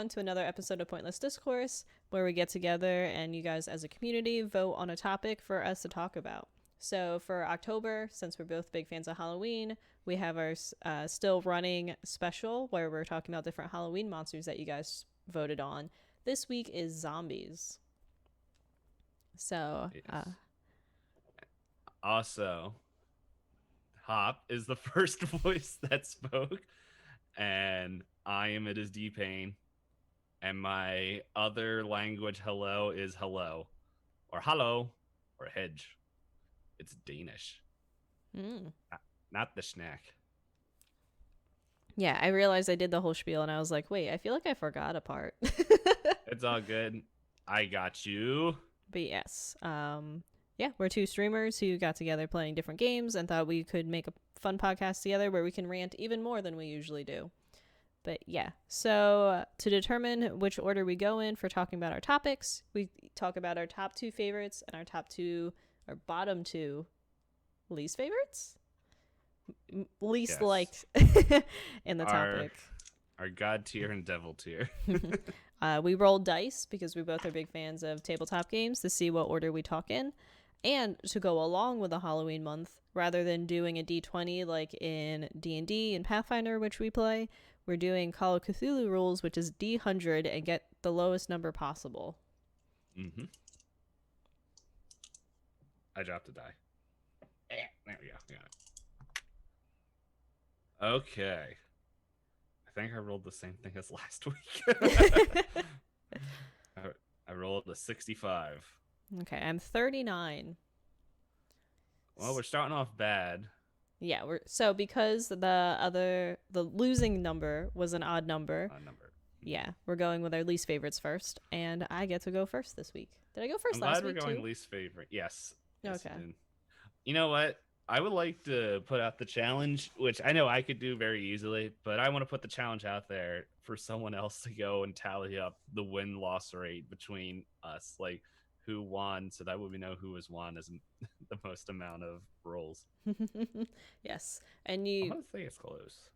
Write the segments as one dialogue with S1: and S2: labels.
S1: everyone, to another episode of Pointless Discourse, where we get together and you guys as a community vote on a topic for us to talk about. So for October, since we're both big fans of Halloween, we have our still running special where we're talking about different Halloween monsters that you guys voted on. This week is zombies. So,
S2: yes. Also, Hop is the first voice that spoke, and I am Itisdpayne, and my other language hello is hello, or hallo, or hedge. It's Danish. Not the snack.
S1: Yeah, I realized I did the whole spiel and I was like, wait, I feel like I forgot a part.
S2: It's all good. I got you.
S1: But yes, yeah, we're two streamers who got together playing different games and thought we could make a fun podcast together where we can rant even more than we usually do. But yeah, so to determine which order we go in for talking about our topics, we talk about our top two favorites and our bottom two least favorites? Least liked in the topic.
S2: Our God tier and Devil tier.
S1: We rolled dice because we both are big fans of tabletop games to see what order we talk in. And to go along with the Halloween month, rather than doing a D20 like in D&D and Pathfinder, which we play, we're doing Call of Cthulhu rules, which is D100, and get the lowest number possible.
S2: Mm-hmm. I dropped a die. There we go. Got it. Okay. I think I rolled the same thing as last week. I rolled a 65.
S1: Okay, I'm 39.
S2: Well, we're starting off bad.
S1: Yeah, because the losing number was an odd number. Yeah, we're going with our least favorites first, and I get to go first this week. Did I go first last week?
S2: I'm glad we're going
S1: too?
S2: least favorite. Yes.
S1: Okay.
S2: You know what? I would like to put out the challenge, which I know I could do very easily, but I want to put the challenge out there for someone else to go and tally up the win-loss rate between us, like who won, so that way we know who has won as the most amount of rolls.
S1: Yes, and
S2: I want to say it's close.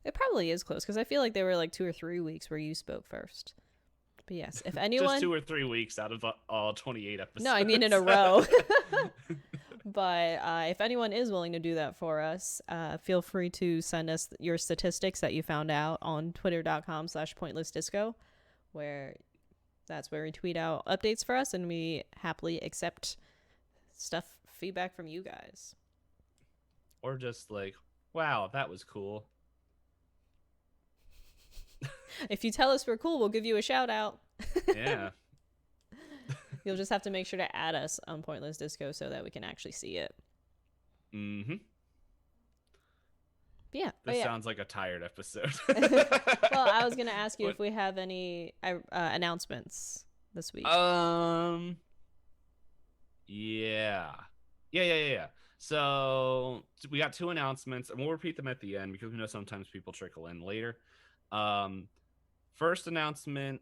S1: It probably is close because I feel like there were like 2 or 3 weeks where you spoke first. But yes, if anyone
S2: just 2 or 3 weeks out of all 28 episodes.
S1: No, I mean in a row. But if anyone is willing to do that for us, feel free to send us your statistics that you found out on twitter.com/pointlessdisco, where that's where we tweet out updates for us, and we happily accept feedback from you guys.
S2: Or just like, wow, that was cool.
S1: If you tell us we're cool, we'll give you a shout out.
S2: Yeah.
S1: You'll just have to make sure to add us on Pointless Disco so that we can actually see it.
S2: Mm-hmm.
S1: Yeah.
S2: This sounds like a tired episode.
S1: Well, I was going to ask you if we have any announcements this week.
S2: Yeah. So we got 2 announcements, and we'll repeat them at the end because we know sometimes people trickle in later. First announcement.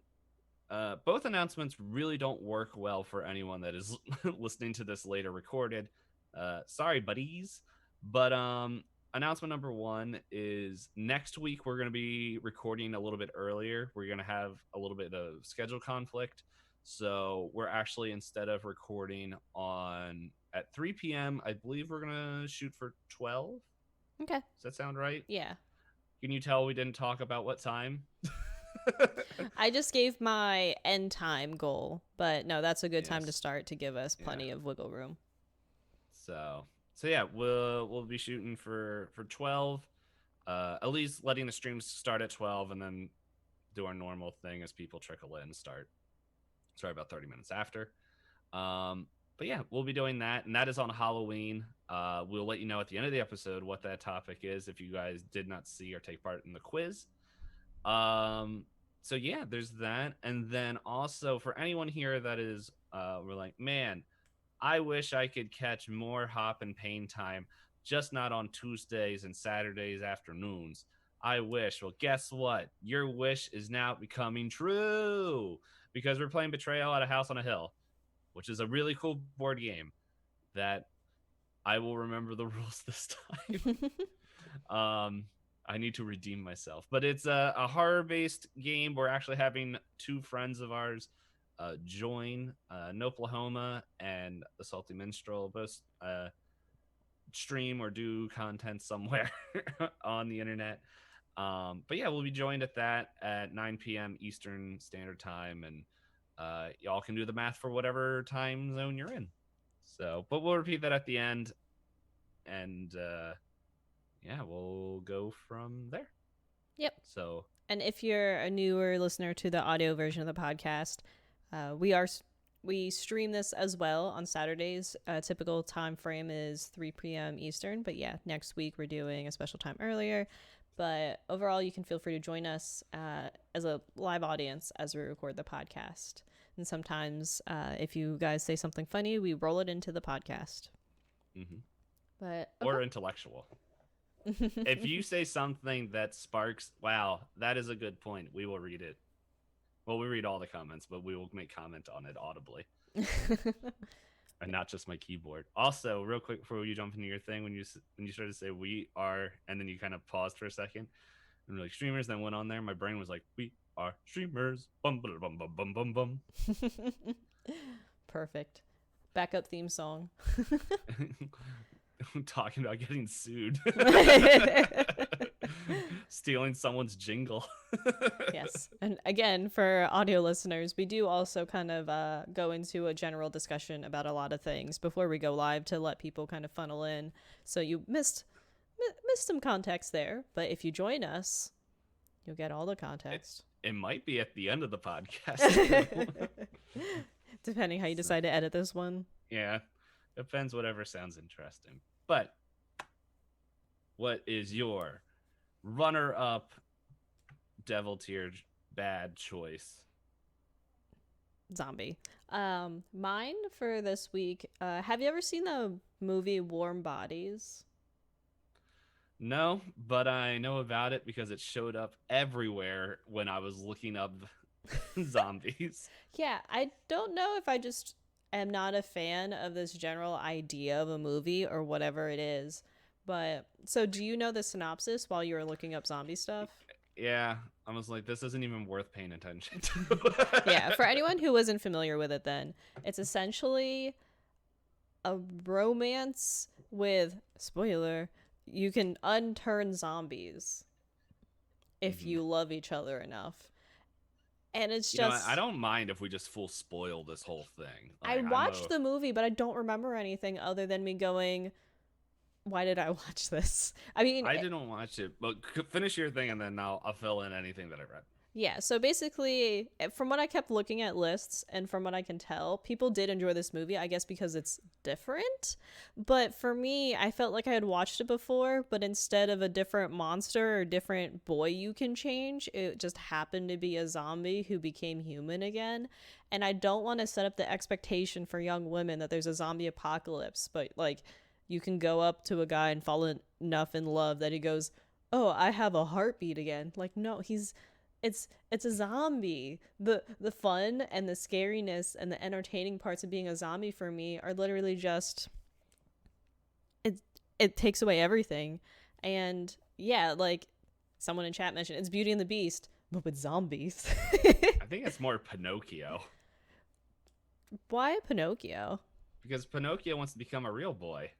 S2: Both announcements really don't work well for anyone that is listening to this later recorded. Sorry, buddies. But announcement number 1 is next week we're going to be recording a little bit earlier. We're going to have a little bit of schedule conflict. So we're actually, instead of recording at 3 p.m., I believe we're going to shoot for 12.
S1: Okay.
S2: Does that sound right?
S1: Yeah.
S2: Can you tell we didn't talk about what time?
S1: I just gave my end time goal, but no, that's a good time to start to give us plenty of wiggle room.
S2: So yeah, we'll be shooting for 12. At least letting the streams start at 12 and then do our normal thing as people trickle in, start about 30 minutes after. But yeah, we'll be doing that, and that is on Halloween. We'll let you know at the end of the episode what that topic is if you guys did not see or take part in the quiz. So yeah, there's that. And then also for anyone here that is we're like, man, I wish I could catch more Hop and Payne time, just not on Tuesdays and Saturdays afternoons. I wish. Well, guess what? Your wish is now becoming true because we're playing Betrayal at a House on a Hill, which is a really cool board game that I will remember the rules this time. I need to redeem myself. But it's a horror-based game. We're actually having two friends of ours join Noplahoma and the Salty Minstrel both stream or do content somewhere on the internet. But yeah, we'll be joined at that at 9 p.m. Eastern Standard Time, and y'all can do the math for whatever time zone you're in. So, but we'll repeat that at the end, and yeah, we'll go from there.
S1: Yep.
S2: So,
S1: and if you're a newer listener to the audio version of the podcast, we stream this as well on Saturdays. Typical time frame is 3 p.m. Eastern, but yeah, next week we're doing a special time earlier. But overall, you can feel free to join us as a live audience as we record the podcast. And sometimes, if you guys say something funny, we roll it into the podcast.
S2: mm-hmm.
S1: But
S2: okay. Or intellectual. If you say something that sparks, wow, that is a good point, we will read it. Well, we read all the comments, but we will make comment on it audibly. And not just my keyboard. Also, real quick before you jump into your thing, when you started to say we are, and then you kind of paused for a second, and we're like streamers, then went on there, my brain was like, we are streamers. Bum bum bum bum bum bum bum.
S1: Perfect. Backup theme song.
S2: Talking about getting sued. Stealing someone's jingle.
S1: Yes. And again, for audio listeners, we do also kind of go into a general discussion about a lot of things before we go live to let people kind of funnel in. So you missed some context there, but if you join us, you'll get all the context.
S2: It might be at the end of the podcast.
S1: Depending how you decide to edit this one.
S2: Yeah. Depends, whatever sounds interesting. But what is your runner-up devil tier bad choice?
S1: Zombie. Mine for this week. Have you ever seen the movie Warm Bodies?
S2: No, but I know about it because it showed up everywhere when I was looking up zombies.
S1: Yeah, I don't know if I just am not a fan of this general idea of a movie or whatever it is. But so do you know the synopsis while you were looking up zombie stuff?
S2: Yeah, I was like, this isn't even worth paying attention to.
S1: Yeah, for anyone who wasn't familiar with it then, it's essentially a romance with, spoiler, you can unturn zombies if you love each other enough. And it's just...
S2: I don't mind if we just full spoil this whole thing.
S1: Like, I watched the movie, but I don't remember anything other than me going, why did I watch this? I mean...
S2: I didn't watch it, but finish your thing and then I'll fill in anything that I read.
S1: Yeah, so basically, from what I kept looking at lists and from what I can tell, people did enjoy this movie, I guess because it's different. But for me, I felt like I had watched it before, but instead of a different monster or different boy you can change, it just happened to be a zombie who became human again. And I don't want to set up the expectation for young women that there's a zombie apocalypse, but like you can go up to a guy and fall enough in love that he goes, oh, I have a heartbeat again. Like, no, it's a zombie. The fun and the scariness and the entertaining parts of being a zombie for me are literally just it takes away everything. And yeah, like someone in chat mentioned, it's Beauty and the Beast but with zombies.
S2: I think it's more Pinocchio.
S1: Why Pinocchio?
S2: Because Pinocchio wants to become a real boy.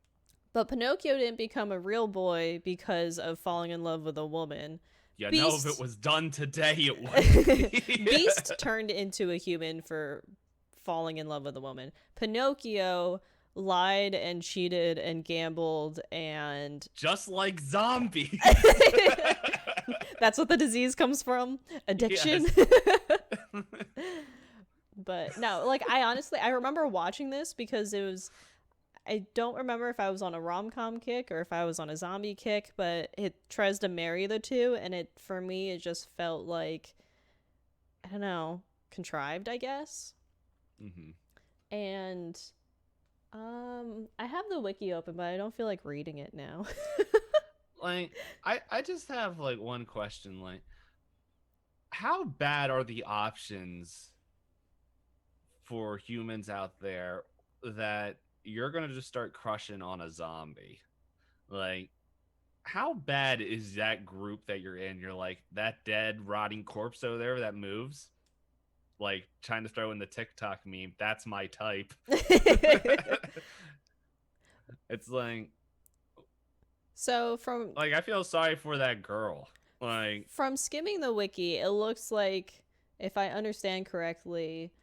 S1: But Pinocchio didn't become a real boy because of falling in love with a woman.
S2: Yeah, no, if it was done today, it would.
S1: Beast turned into a human for falling in love with a woman. Pinocchio lied and cheated and gambled and...
S2: Just like zombies.
S1: That's what the disease comes from? Addiction?
S2: Yes.
S1: But no, like I remember watching this because it was... I don't remember if I was on a rom-com kick or if I was on a zombie kick, but it tries to marry the two, and for me, it just felt like, I don't know, contrived, I guess.
S2: Mm-hmm.
S1: And I have the wiki open, but I don't feel like reading it now.
S2: Like, I just have, like, one question, like, how bad are the options for humans out there that you're gonna just start crushing on a zombie? Like, how bad is that group that you're in? You're like, that dead, rotting corpse over there that moves? Like, trying to throw in the TikTok meme, that's my type. It's
S1: So from
S2: I feel sorry for that girl. Like,
S1: from skimming the wiki, it looks like, if I understand correctly,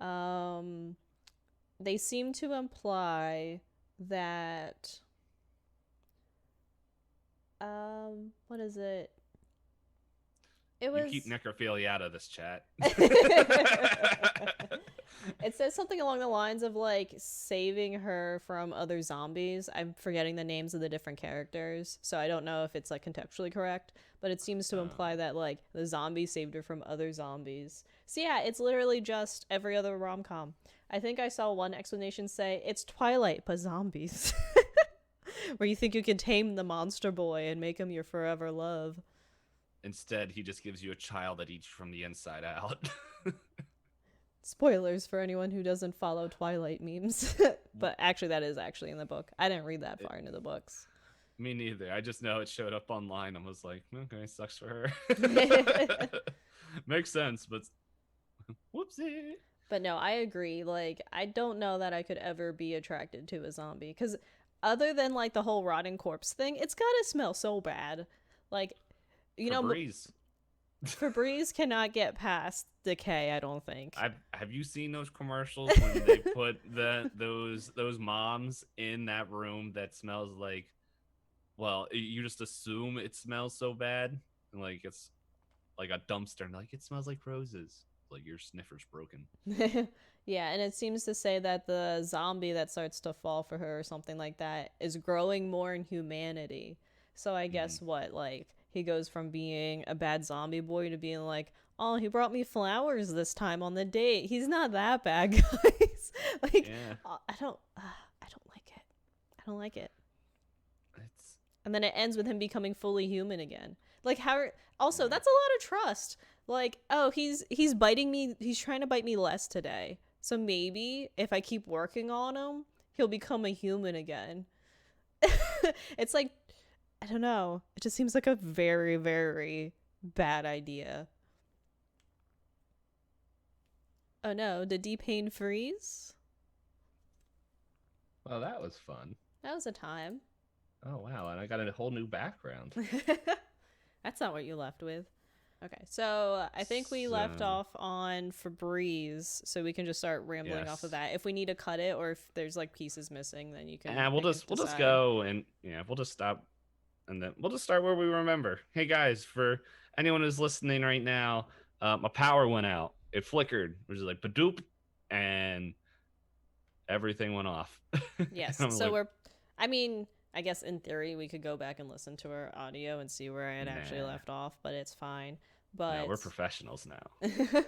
S1: they seem to imply that what is it? It
S2: you keep
S1: was
S2: necrophilia out of this chat.
S1: It says something along the lines of like saving her from other zombies. I'm forgetting the names of the different characters, so I don't know if it's like contextually correct, but it seems to imply that like the zombie saved her from other zombies. So yeah, it's literally just every other rom-com. I think I saw one explanation say it's Twilight but zombies. Where you think you can tame the monster boy and make him your forever love.
S2: Instead, he just gives you a child that eats from the inside out.
S1: Spoilers for anyone who doesn't follow Twilight memes. But actually, that is actually in the book. I didn't read that far into the books.
S2: Me neither. I just know it showed up online and was like, okay, sucks for her. Makes sense, but whoopsie.
S1: But no, I agree. Like, I don't know that I could ever be attracted to a zombie. Because other than, like, the whole rotting corpse thing, it's gotta smell so bad. Like, you know, Febreze cannot get past decay, I don't think.
S2: Have you seen those commercials when they put those moms in that room that smells like, well, you just assume it smells so bad, like it's like a dumpster, and like it smells like roses, like your sniffer's broken.
S1: Yeah, and it seems to say that the zombie that starts to fall for her or something like that is growing more in humanity. So I guess what, like, he goes from being a bad zombie boy to being like, oh, he brought me flowers this time on the date. He's not that bad, guys. Like,
S2: Yeah.
S1: I don't like it. I don't like it.
S2: It's
S1: And then it ends with him becoming fully human again. Like, how? Also, that's a lot of trust. Like, oh, he's biting me. He's trying to bite me less today. So maybe if I keep working on him, he'll become a human again. It's like, I don't know. It just seems like a very, very bad idea. Oh no, did DPayne freeze?
S2: well, that was fun.
S1: That was a time.
S2: Oh wow, and I got a whole new background.
S1: That's not what you left with. Okay, so I think we left off on Febreze, so we can just start rambling off of that. If we need to cut it, or if there's like pieces missing, then you can.
S2: And we'll just go and we'll just stop, and then we'll just start where we remember. Hey guys, for anyone who's listening right now, my power went out. It flickered. It was like badoop, and everything went off.
S1: Yes. So I mean, I guess in theory we could go back and listen to our audio and see where I had actually left off, but it's fine. But
S2: no, we're professionals now.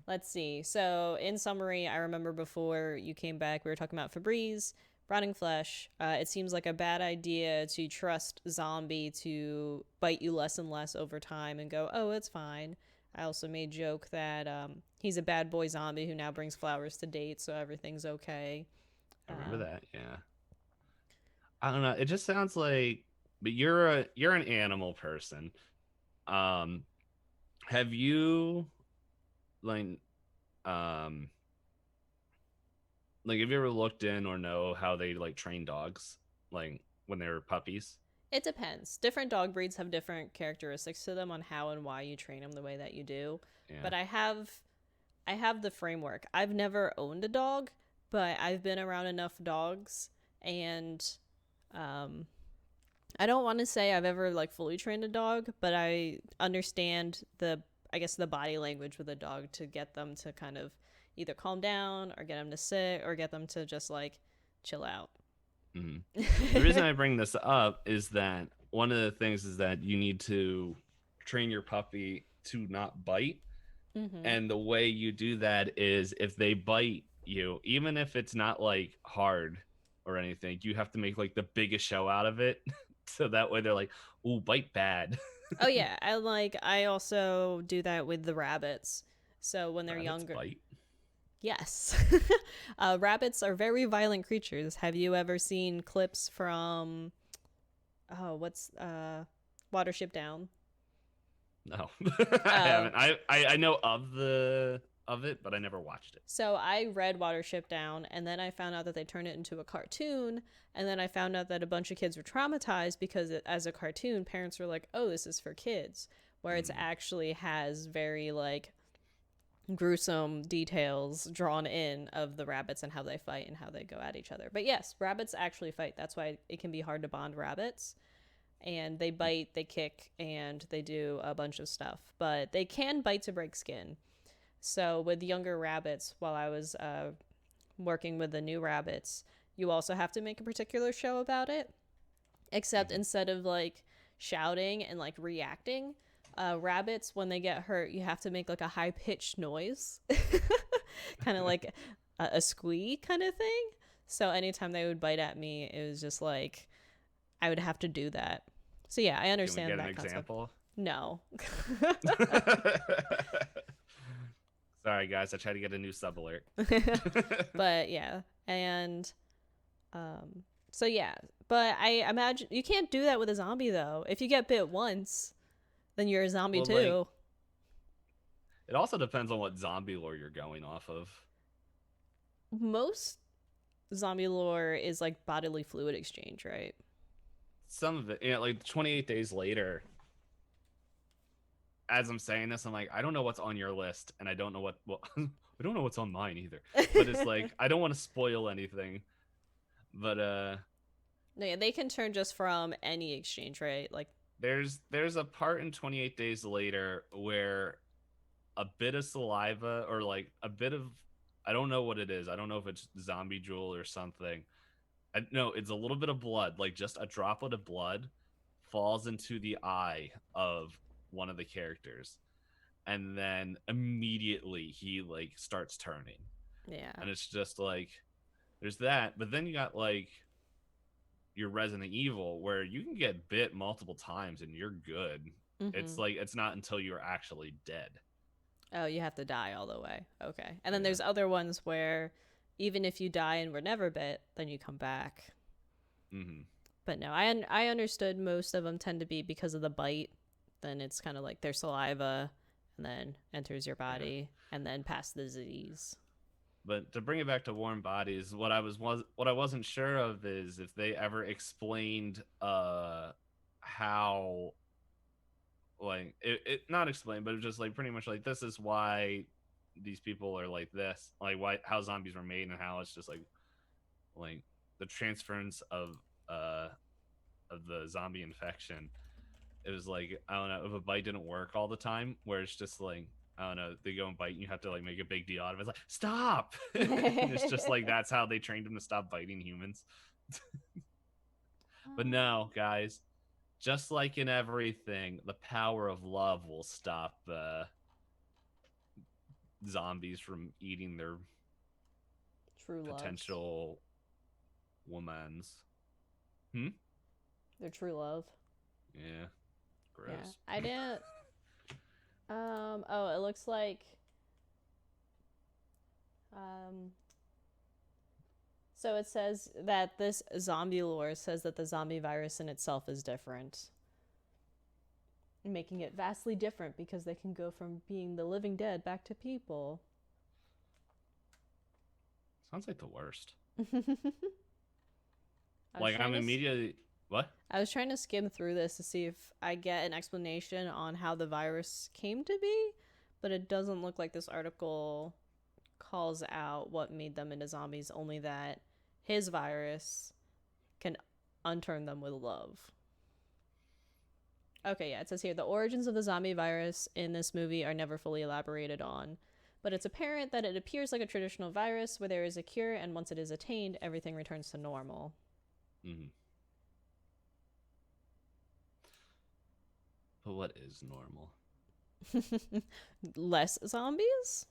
S1: Let's see. So in summary, I remember before you came back, we were talking about Febreze, rotting flesh. It seems like a bad idea to trust zombie to bite you less and less over time and go, oh, it's fine. I also made joke that he's a bad boy zombie who now brings flowers to dates, so everything's okay.
S2: I remember that, yeah. I don't know. It just sounds like, but you're an animal person. Have you like have you ever looked in or know how they like train dogs like when they're puppies?
S1: It depends. Different dog breeds have different characteristics to them on how and why you train them the way that you do. Yeah. But I have the framework. I've never owned a dog, but I've been around enough dogs, and I don't want to say I've ever like fully trained a dog, but I understand the body language with a dog to get them to kind of either calm down or get them to sit or get them to just like chill out.
S2: Mm-hmm. The reason I bring this up is that one of the things is that you need to train your puppy to not bite. Mm-hmm. And the way you do that is if they bite you, even if it's not like hard or anything, you have to make like the biggest show out of it. So that way they're like, ooh, bite bad.
S1: Oh yeah, I also do that with the rabbits. So when they're
S2: Rabbits
S1: younger,
S2: bite?
S1: Yes. Rabbits are very violent creatures. Have you ever seen clips from oh, what's Watership Down?
S2: No, I
S1: Oh,
S2: haven't. I know of it, but I never watched it.
S1: so I read Watership Down, and then I found out that they turned it into a cartoon, and then I found out that a bunch of kids were traumatized because as a cartoon, parents were like, "Oh, this is for kids," where it's
S2: Mm.
S1: actually has very like gruesome details drawn in of the rabbits and how they fight and how they go at each other. But yes, rabbits actually fight. That's why it can be hard to bond rabbits. And they bite, they kick, and they do a bunch of stuff. But they can bite to break skin. So with younger rabbits, while I was working with the new rabbits, you also have to make a particular show about it. Except
S2: Mhm.
S1: instead of like shouting and like reacting, rabbits when they get hurt, you have to make like a high pitched noise, kind of like a squeak kind of thing. So anytime they would bite at me, it was just like I would have to do that. So yeah, I
S2: Can we
S1: understand
S2: get an
S1: that concept.
S2: example?
S1: No.
S2: Sorry, guys. I tried to get a new sub alert.
S1: But yeah, and um so yeah, but I imagine you can't do that with a zombie though. If you get bit once, then you're a zombie
S2: Well, like,
S1: too.
S2: it also depends on what zombie lore you're going off of.
S1: Most zombie lore is like bodily fluid exchange, right?
S2: Some of it, like 28 days later, as I'm saying this, I'm like, I don't know what's on your list, and I don't know what, well, I don't know what's on mine either. But it's like, I don't want to spoil anything. But
S1: No, yeah, they can turn just from any exchange, right? Like,
S2: there's a part in 28 days later where a bit of saliva or like a bit of, I don't know what it is. I don't know if it's zombie drool or something. No, it's a little bit of blood, like just a droplet of blood falls into the eye of one of the characters, and then immediately he like starts turning,
S1: yeah.
S2: and it's just like there's that. But then you got like your Resident Evil where you can get bit multiple times and you're good. It's
S1: Mm-hmm.
S2: like it's not until you're actually dead.
S1: Oh, you have to die all the way. Okay. And then
S2: Yeah.
S1: there's other ones where even if you die and were never bit, then you come back.
S2: Mm-hmm.
S1: But no, I understood most of them tend to be because of the bite. Then it's kind of like their saliva and then enters your
S2: Yeah.
S1: body and then past the disease.
S2: But to bring it back to warm bodies, what I wasn't sure of is if they ever explained how, like, it not explained, but it was just like pretty much like this is why these people are like this, like why how zombies were made and how it's just like the transference uh of the zombie infection. It was like, I don't know, if a bite didn't work all the time, where it's just like, I don't know, they go and bite and you have to like make a big deal out of it. It's like, stop. And it's just like that's how they trained him to stop biting humans. But no, guys, just like in everything, the power of love will stop zombies from eating their
S1: True loves.
S2: potential womans. Hmm?
S1: Their true love.
S2: Yeah.
S1: Yeah.
S2: Gross.
S1: I didn't oh, it looks like um so it says that this zombie lore says that the zombie virus in itself is different, making it vastly different because they can go from being the living dead back to people.
S2: Sounds like the worst.
S1: I was
S2: Like
S1: trying
S2: I'm
S1: to
S2: immediately what?
S1: I was trying to skim through this to see if I get an explanation on how the virus came to be, but it doesn't look like this article calls out what made them into zombies, only that his virus can unturn them with love. Okay, yeah, it says here the origins of the zombie virus in this movie are never fully elaborated on, but it's apparent that it appears like a traditional virus where there is a cure, and once it is attained, everything returns to normal.
S2: Mm-hmm. But what is normal?
S1: Less zombies?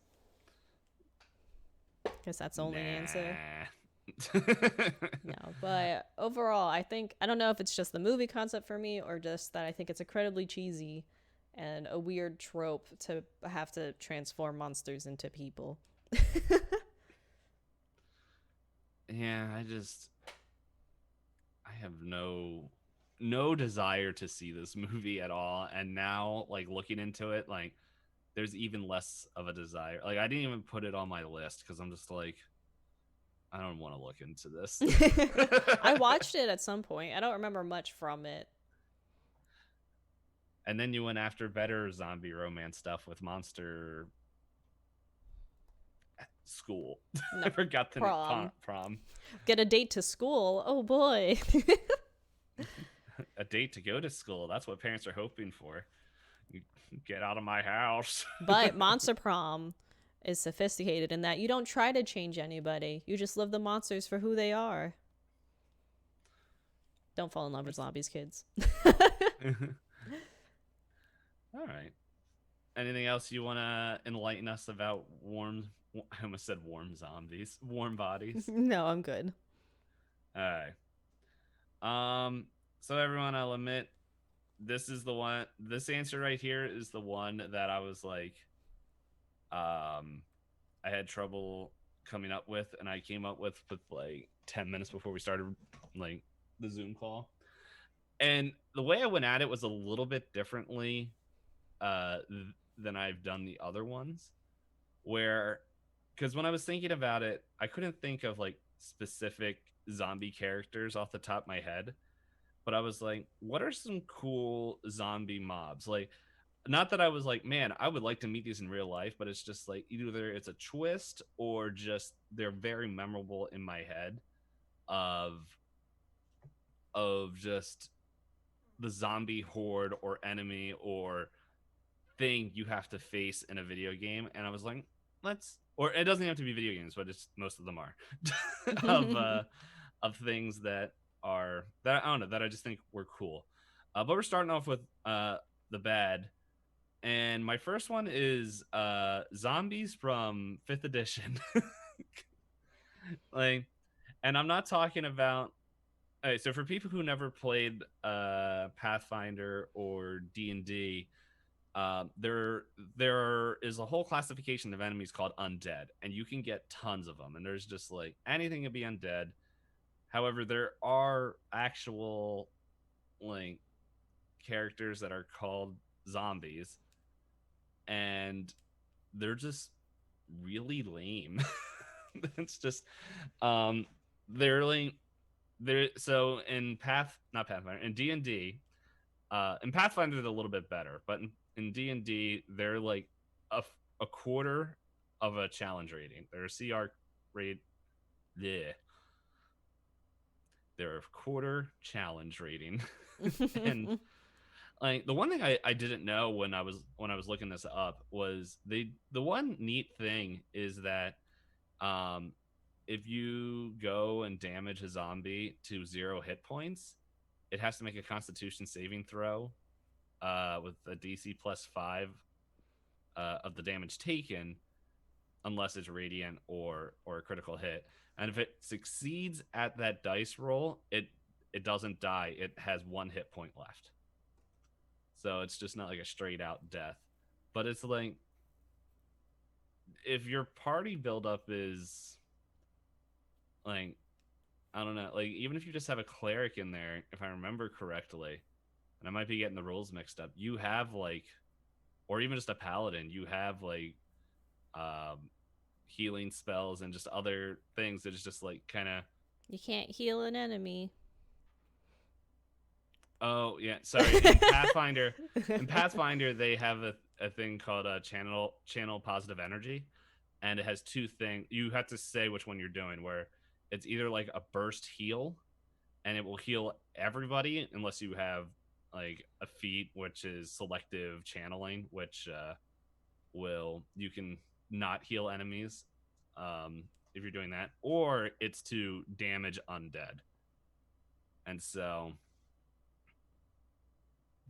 S1: Guess that's the only answer.
S2: Nah.
S1: No, but overall, I don't know if it's just the movie concept for me or just that I think it's incredibly cheesy and a weird trope to have to transform monsters into people.
S2: Yeah, I have no desire to see this movie at all, and now like looking into it, like there's even less of a desire. Like I didn't even put it on my list because I'm just like, I don't want to look into this.
S1: I watched it at some point. I don't remember much from it.
S2: And then you went after better zombie romance stuff with Monster School. I
S1: No,
S2: forgot the name.
S1: prom.
S2: Prom.
S1: Get a date to school. Oh boy.
S2: A date to go to school. That's what parents are hoping for. You get out of my house.
S1: But Monster Prom is sophisticated in that you don't try to change anybody. You just love the monsters for who they are. Don't fall in love with zombies, kids.
S2: All right. Anything else you want to enlighten us about warm? I almost said warm zombies. Warm bodies.
S1: No, I'm good.
S2: All right. So everyone, I'll admit, this is the one. This answer right here is the one that I was like, I had trouble coming up with, and I came up with like 10 minutes before we started like the Zoom call. And the way I went at it was a little bit differently than I've done the other ones, where because when I was thinking about it, I couldn't think of like specific zombie characters off the top of my head, but I was like, what are some cool zombie mobs? Like, not that I was like, man, I would like to meet these in real life, but it's just like either it's a twist or just they're very memorable in my head of just the zombie horde or enemy or thing you have to face in a video game. And I was like, let's, or it doesn't have to be video games, but it's most of them are of things that are that I don't know that I just think were cool. But we're starting off with the bad. And my first one is zombies from 5th edition. Like, and I'm not talking about. All right, so for people who never played Pathfinder or D&D, there is a whole classification of enemies called undead, and you can get tons of them. And there's just like anything can be undead. However, there are actual like characters that are called zombies, and they're just really lame. It's just they're like they're so in not Pathfinder, in D&D, in Pathfinder they're a little bit better, but in D&D they're like a quarter of a challenge rating. They're a CR rate. Yeah. They're a quarter challenge rating. And like the one thing I didn't know when I was looking this up was the one neat thing is that if you go and damage a zombie to 0 hit points, it has to make a Constitution saving throw with a DC +5 of the damage taken, unless it's radiant or a critical hit. And if it succeeds at that dice roll, it doesn't die. It has 1 hit point left. So it's just not like a straight out death. But it's like if your party buildup is like, I don't know, like even if you just have a cleric in there, if I remember correctly, and I might be getting the rules mixed up, you have like, or even just a paladin, you have like healing spells and just other things that is just like kind of.
S1: You can't heal an enemy.
S2: Oh yeah, sorry. In Pathfinder, they have a thing called channel positive energy, and it has 2 things. You have to say which one you're doing. Where it's either like a burst heal, and it will heal everybody unless you have like a feat which is selective channeling, which you can not heal enemies if you're doing that, or it's to damage undead. And so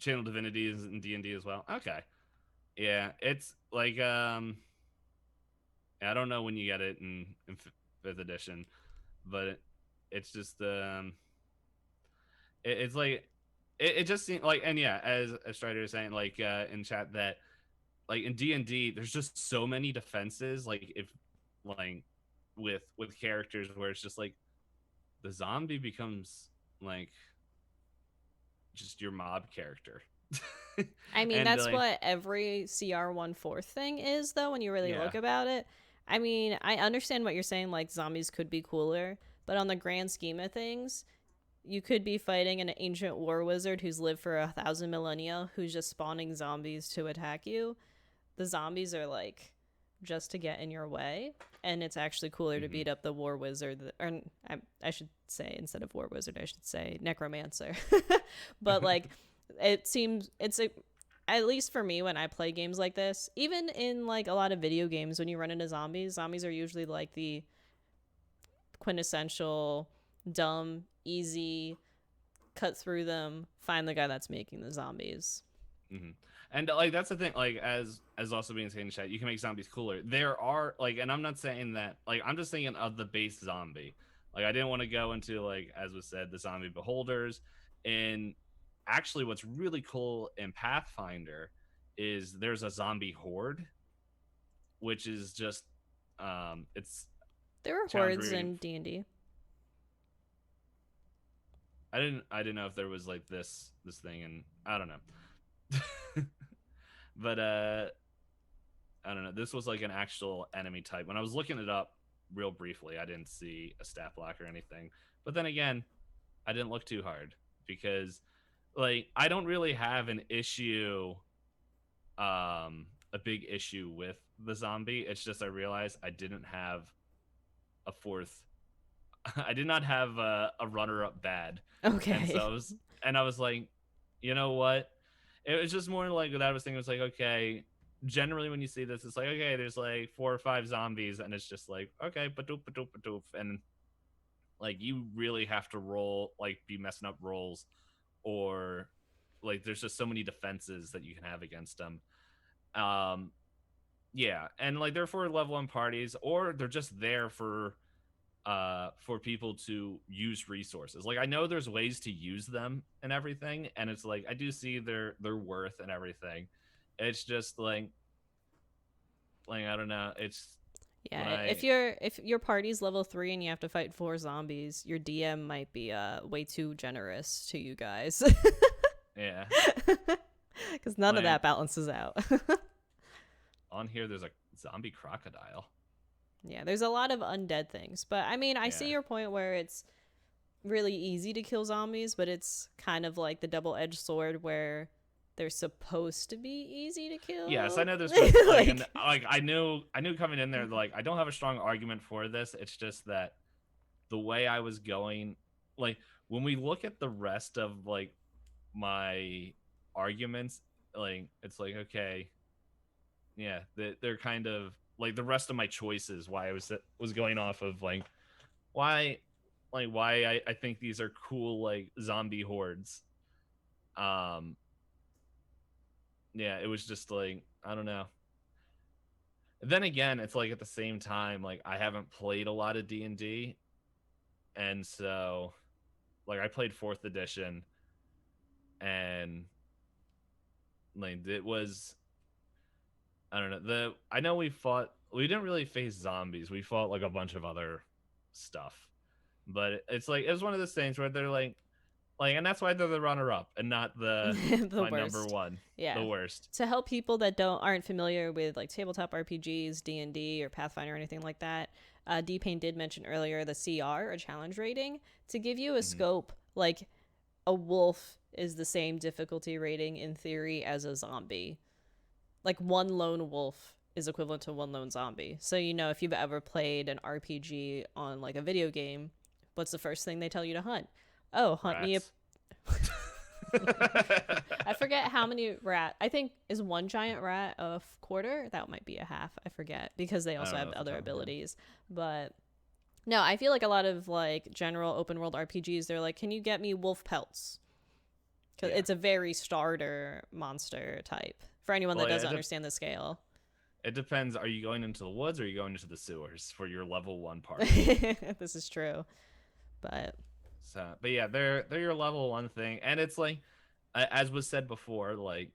S2: channel divinity is in D&D as well. Okay. Yeah, it's like I don't know when you get it in 5th edition, but it's just it's like it just seems like, and yeah, as Strider is saying, like in chat, that like in D&D there's just so many defenses, like if like with characters where it's just like the zombie becomes like just your mob character.
S1: I mean,
S2: And
S1: that's
S2: like,
S1: what every CR 1/4 thing is, though, when you really
S2: yeah.
S1: look about it. I mean, I understand what you're saying, like, zombies could be cooler, but on the grand scheme of things, you could be fighting an ancient war wizard who's lived for 1,000 millennia who's just spawning zombies to attack you. The zombies are, like, just to get in your way, and it's actually cooler to
S2: Hmm.
S1: beat up the war wizard, or I should say, instead of war wizard, I should say necromancer. But, like, it seems it's a at least for me when I play games like this, even in like a lot of video games, when you run into zombies, zombies are usually like the quintessential dumb, easy, cut through them, find the guy that's making the zombies.
S2: Hmm. And like that's the thing, like as also being said in chat, you can make zombies cooler. There are like, and I'm not saying that, like I'm just thinking of the base zombie. Like I didn't want to go into, like as was said, the zombie beholders. And actually what's really cool in Pathfinder is there's a zombie horde, which is just it's
S1: There are
S2: challenge
S1: hordes
S2: rating.
S1: in D&D.
S2: I didn't know if there was like this thing, and I don't know. But I don't know. This was like an actual enemy type. When I was looking it up real briefly, I didn't see a stat block or anything. But then again, I didn't look too hard because like I don't really have an issue, a big issue with the zombie. It's just I realized I didn't have a fourth. I did not have a runner up bad. And so
S1: Okay.
S2: I was like, you know what? It was just more like that. I was thinking, it was like, okay, generally when you see this, it's like, okay, there's like 4 or 5 zombies, and it's just like, okay, badoop, badoop, badoop. And like, you really have to roll, like, be messing up rolls, or like, there's just so many defenses that you can have against them. Um, yeah. And like, they're for level 1 parties, or they're just there for people to use resources. Like I know there's ways to use them and everything, and it's like I do see their worth and everything. It's just like I don't know. It's when
S1: Yeah,
S2: I
S1: if your party's level 3 and you have to fight 4 zombies, your DM might be way too generous to you guys.
S2: yeah,
S1: Cuz none of
S2: like
S1: that balances out.
S2: on here there's a zombie crocodile.
S1: Yeah, there's a lot of undead things. But I mean, I see
S2: Yeah.
S1: your point where it's really easy to kill zombies, but it's kind of like the double-edged sword where they're supposed to be easy to
S2: Yes, I
S1: kill.
S2: know they're supposed to, like, and
S1: Like
S2: like I knew coming in there, like I don't have a strong argument for this. It's just that the way I was going, like when we look at the rest of like my arguments, like it's like okay, yeah, they're kind of like the rest of my choices. Why I was going off of why why I think these are cool, like zombie hordes. Um, yeah, it was just like I don't know. Then again, it's like at the same time, like I haven't played a lot of D&D, and so like I played 4th edition, and like it was I don't know. I know we didn't really face zombies. We fought like a bunch of other stuff. But it's like it was one of those things where they're like and that's why they're the runner up and not the
S1: the
S2: my number
S1: worst.
S2: one. The
S1: Yeah.
S2: worst.
S1: To help people that aren't familiar with like tabletop RPGs, D&D or Pathfinder or anything like that, DPayne did mention earlier the CR, a challenge rating, to give you a
S2: Mm-hmm.
S1: scope. Like a wolf is the same difficulty rating in theory as a zombie. Like one lone wolf is equivalent to one lone zombie. So you know if you've ever played an RPG on like a video game, what's the first thing they tell you to hunt? Oh, hunt me a
S2: Rats.
S1: I forget how many rat. I think is one giant rat a quarter. That might be a half. I forget because they
S2: I
S1: also
S2: don't know
S1: have
S2: off the
S1: other
S2: top of my head.
S1: abilities. But no, I feel like a lot of like general open world RPGs. They're like, can you get me wolf pelts? Because
S2: Yeah.
S1: it's a very starter monster type for anyone
S2: Well,
S1: that
S2: yeah,
S1: doesn't understand the scale.
S2: it depends. Are you going into the woods or are you going into the sewers for your level 1 party?
S1: This is true, but
S2: So, but yeah, they're your level 1 thing, and it's like, as was said before, like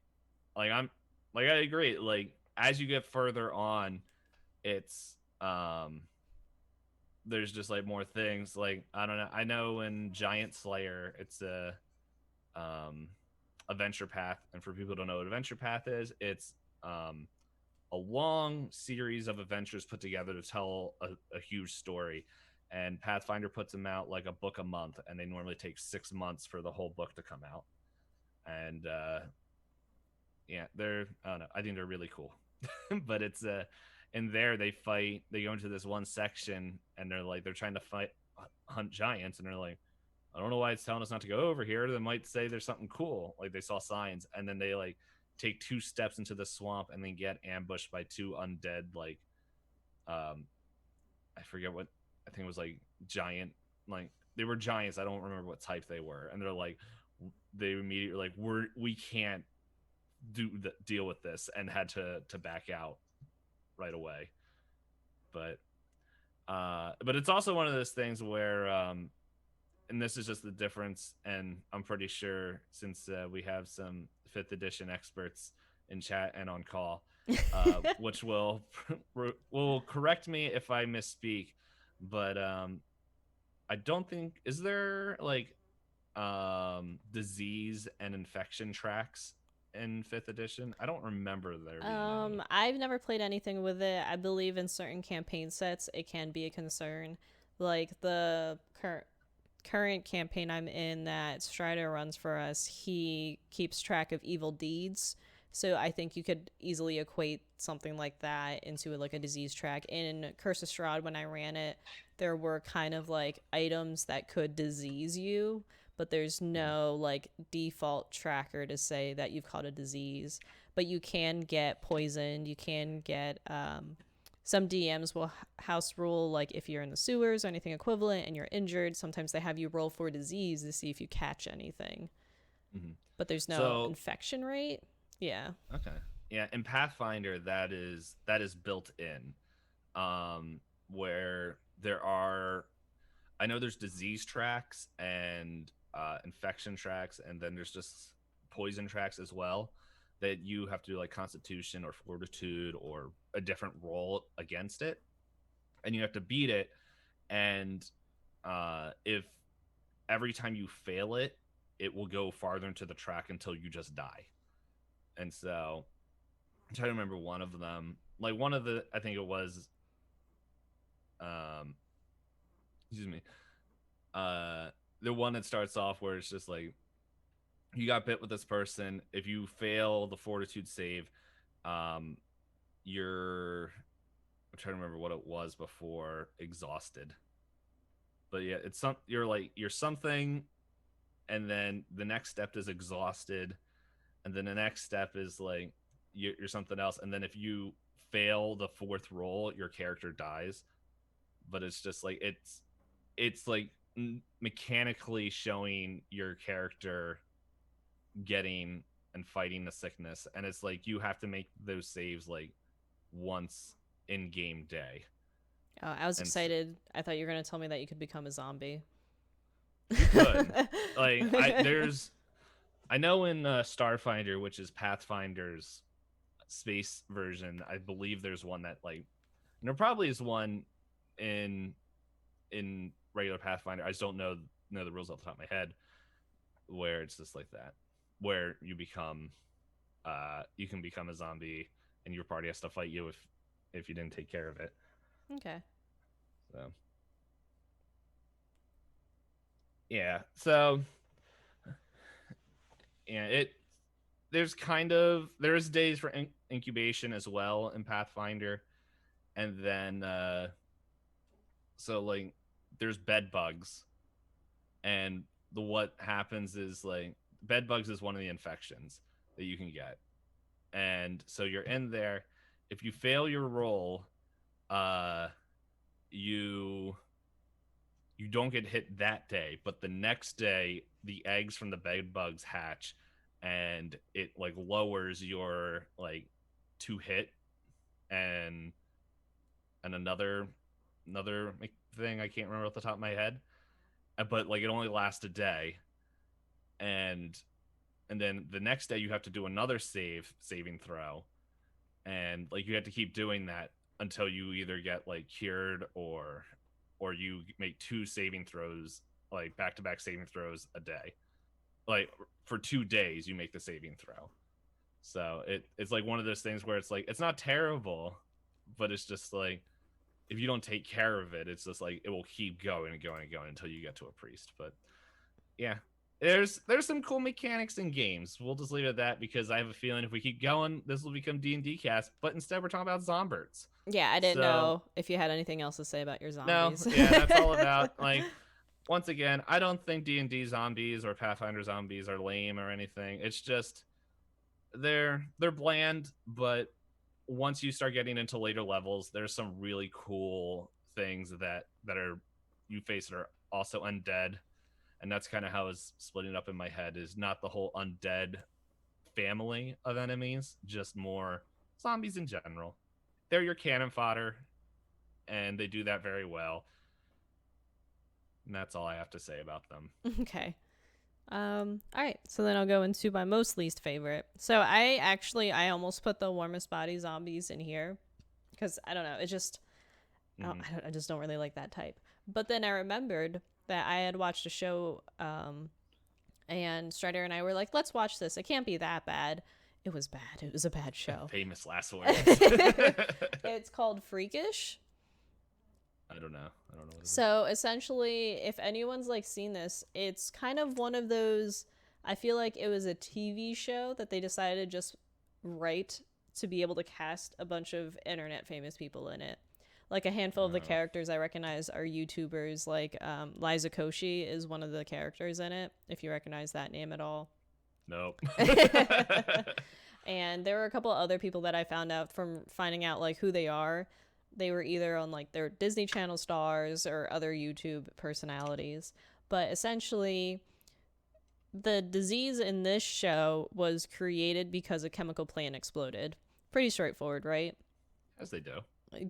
S2: I'm like I agree. Like as you get further on, it's there's just like more things. Like I don't know. I know in Giant Slayer, it's a adventure path. And for people who don't know what adventure path is, it's a long series of adventures put together to tell a huge story. And Pathfinder puts them out like a book a month, and they normally take 6 months for the whole book to come out. And yeah, they're I don't know. I think they're really cool. But it's in there they fight. They go into this one section, and they're trying to fight hunt giants, and they're like, I don't know why it's telling us not to go over here. They might say there's something cool, like they saw signs, and then they like take 2 steps into the swamp and then get ambushed by 2 undead um I forget what, I think it was like giant, like they were giants. I don't remember what type they were, and they're like, they immediately like we can't deal with this, and had to back out right away. But it's also one of those things where and this is just the difference, and I'm pretty sure since we have some 5th edition experts in chat and on call, which will correct me if I misspeak, but I don't think, is there like disease and infection tracks in 5th edition? I don't remember there being any.
S1: I've never played anything with it. I believe in certain campaign sets it can be a concern. Like the current campaign I'm in that Strider runs for us, he keeps track of evil deeds. So I think you could easily equate something like that into like a disease track. In Curse of Strahd, when I ran it, there were kind of like items that could disease you, but there's
S2: Mhm.
S1: no like default tracker to say that you've caught a disease. But you can get poisoned. You can get some DMs will house rule like if you're in the sewers or anything equivalent and you're injured. Sometimes they have you roll for disease to see if you catch anything,
S2: Mhm.
S1: but there's no
S2: So
S1: infection rate. Yeah.
S2: okay, yeah, in Pathfinder that is built in, where there are, I know there's disease tracks and infection tracks, and then there's just poison tracks as well, that you have to do like Constitution or Fortitude or a different roll against it, and you have to beat it. And if every time you fail it, it will go farther into the track until you just die. And so I'm trying to remember one of them. Like one of the, I think it was, um, excuse me, uh, the one that starts off where it's just like you got bit with this person. If you fail the Fortitude save, um, you're, I'm trying to remember what it was before exhausted. But yeah, it's some, you're something, and then the next step is exhausted, and then the next step is like you're something else, and then if you fail the 4th roll, your character dies. But it's just like it's like mechanically showing your character getting and fighting the sickness, and it's like you have to make those saves like once in game day.
S1: I was
S2: And
S1: excited. I thought you were going to tell me that you could become a zombie.
S2: you could, like, I know in Starfinder, which is Pathfinder's space version, I believe there's one that like, and there probably is one in regular Pathfinder. I just don't know the rules off the top of my head, where it's just like that, where you can become a zombie, and your party has to fight you if you didn't take care of it.
S1: Okay.
S2: So yeah, so yeah, there's days for incubation as well in Pathfinder, and then so like there's bed bugs, and what happens is like bed bugs is one of the infections that you can get, and so you're in there. If you fail your roll, uh you don't get hit that day, but the next day the eggs from the bed bugs hatch, and it like lowers your like to hit, and another thing I can't remember off the top of my head. But like it only lasts a day, and then the next day you have to do another saving throw, and like you have to keep doing that until you either get like cured, or you make 2 saving throws, like back to back saving throws a day. like for 2 days you make the saving throw. So it's like one of those things where it's like it's not terrible, but it's just like if you don't take care of it, it's just like it will keep going and going and going until you get to a priest. But yeah, there's some cool mechanics in games. We'll just leave it at that because I have a feeling if we keep going, this will become D&D cast. But instead, we're talking about Zomberts.
S1: Yeah, I didn't
S2: So
S1: know if you had anything else to say about your
S2: no,
S1: zombies.
S2: yeah, that's all about like. Once again, I don't think D&D zombies or Pathfinder zombies are lame or anything. It's just they're bland, but once you start getting into later levels, there's some really cool things that are you face that are also undead, and that's kind of how it's splitting up in my head. Is not the whole undead family of enemies, just more zombies in general. They're your cannon fodder, and they do that very well. And that's all I have to say about them.
S1: Okay. All right, so then I'll go into my most least favorite. So I almost put the warmest body zombies in here because I don't know, it just
S2: Mm-hmm.
S1: I just don't really like that type. But then I remembered that I had watched a show, and Strider and I were like, let's watch this. It can't be that bad. It was bad. It was a bad show.
S2: Famous last words.
S1: It's called Freakish.
S2: I don't know. What it is.
S1: So essentially, if anyone's like seen this, it's kind of one of those. I feel like it was a TV show that they decided just write to be able to cast a bunch of internet famous people in it. Like a handful of the characters I recognize are YouTubers. Like Liza Koshy is one of the characters in it. If you recognize that name at all.
S2: Nope.
S1: And there were a couple of other people that I found out from finding out like who they are. They were either on like their Disney Channel stars or other YouTube personalities. But essentially, the disease in this show was created because a chemical plant exploded. Pretty straightforward, right?
S2: As they do.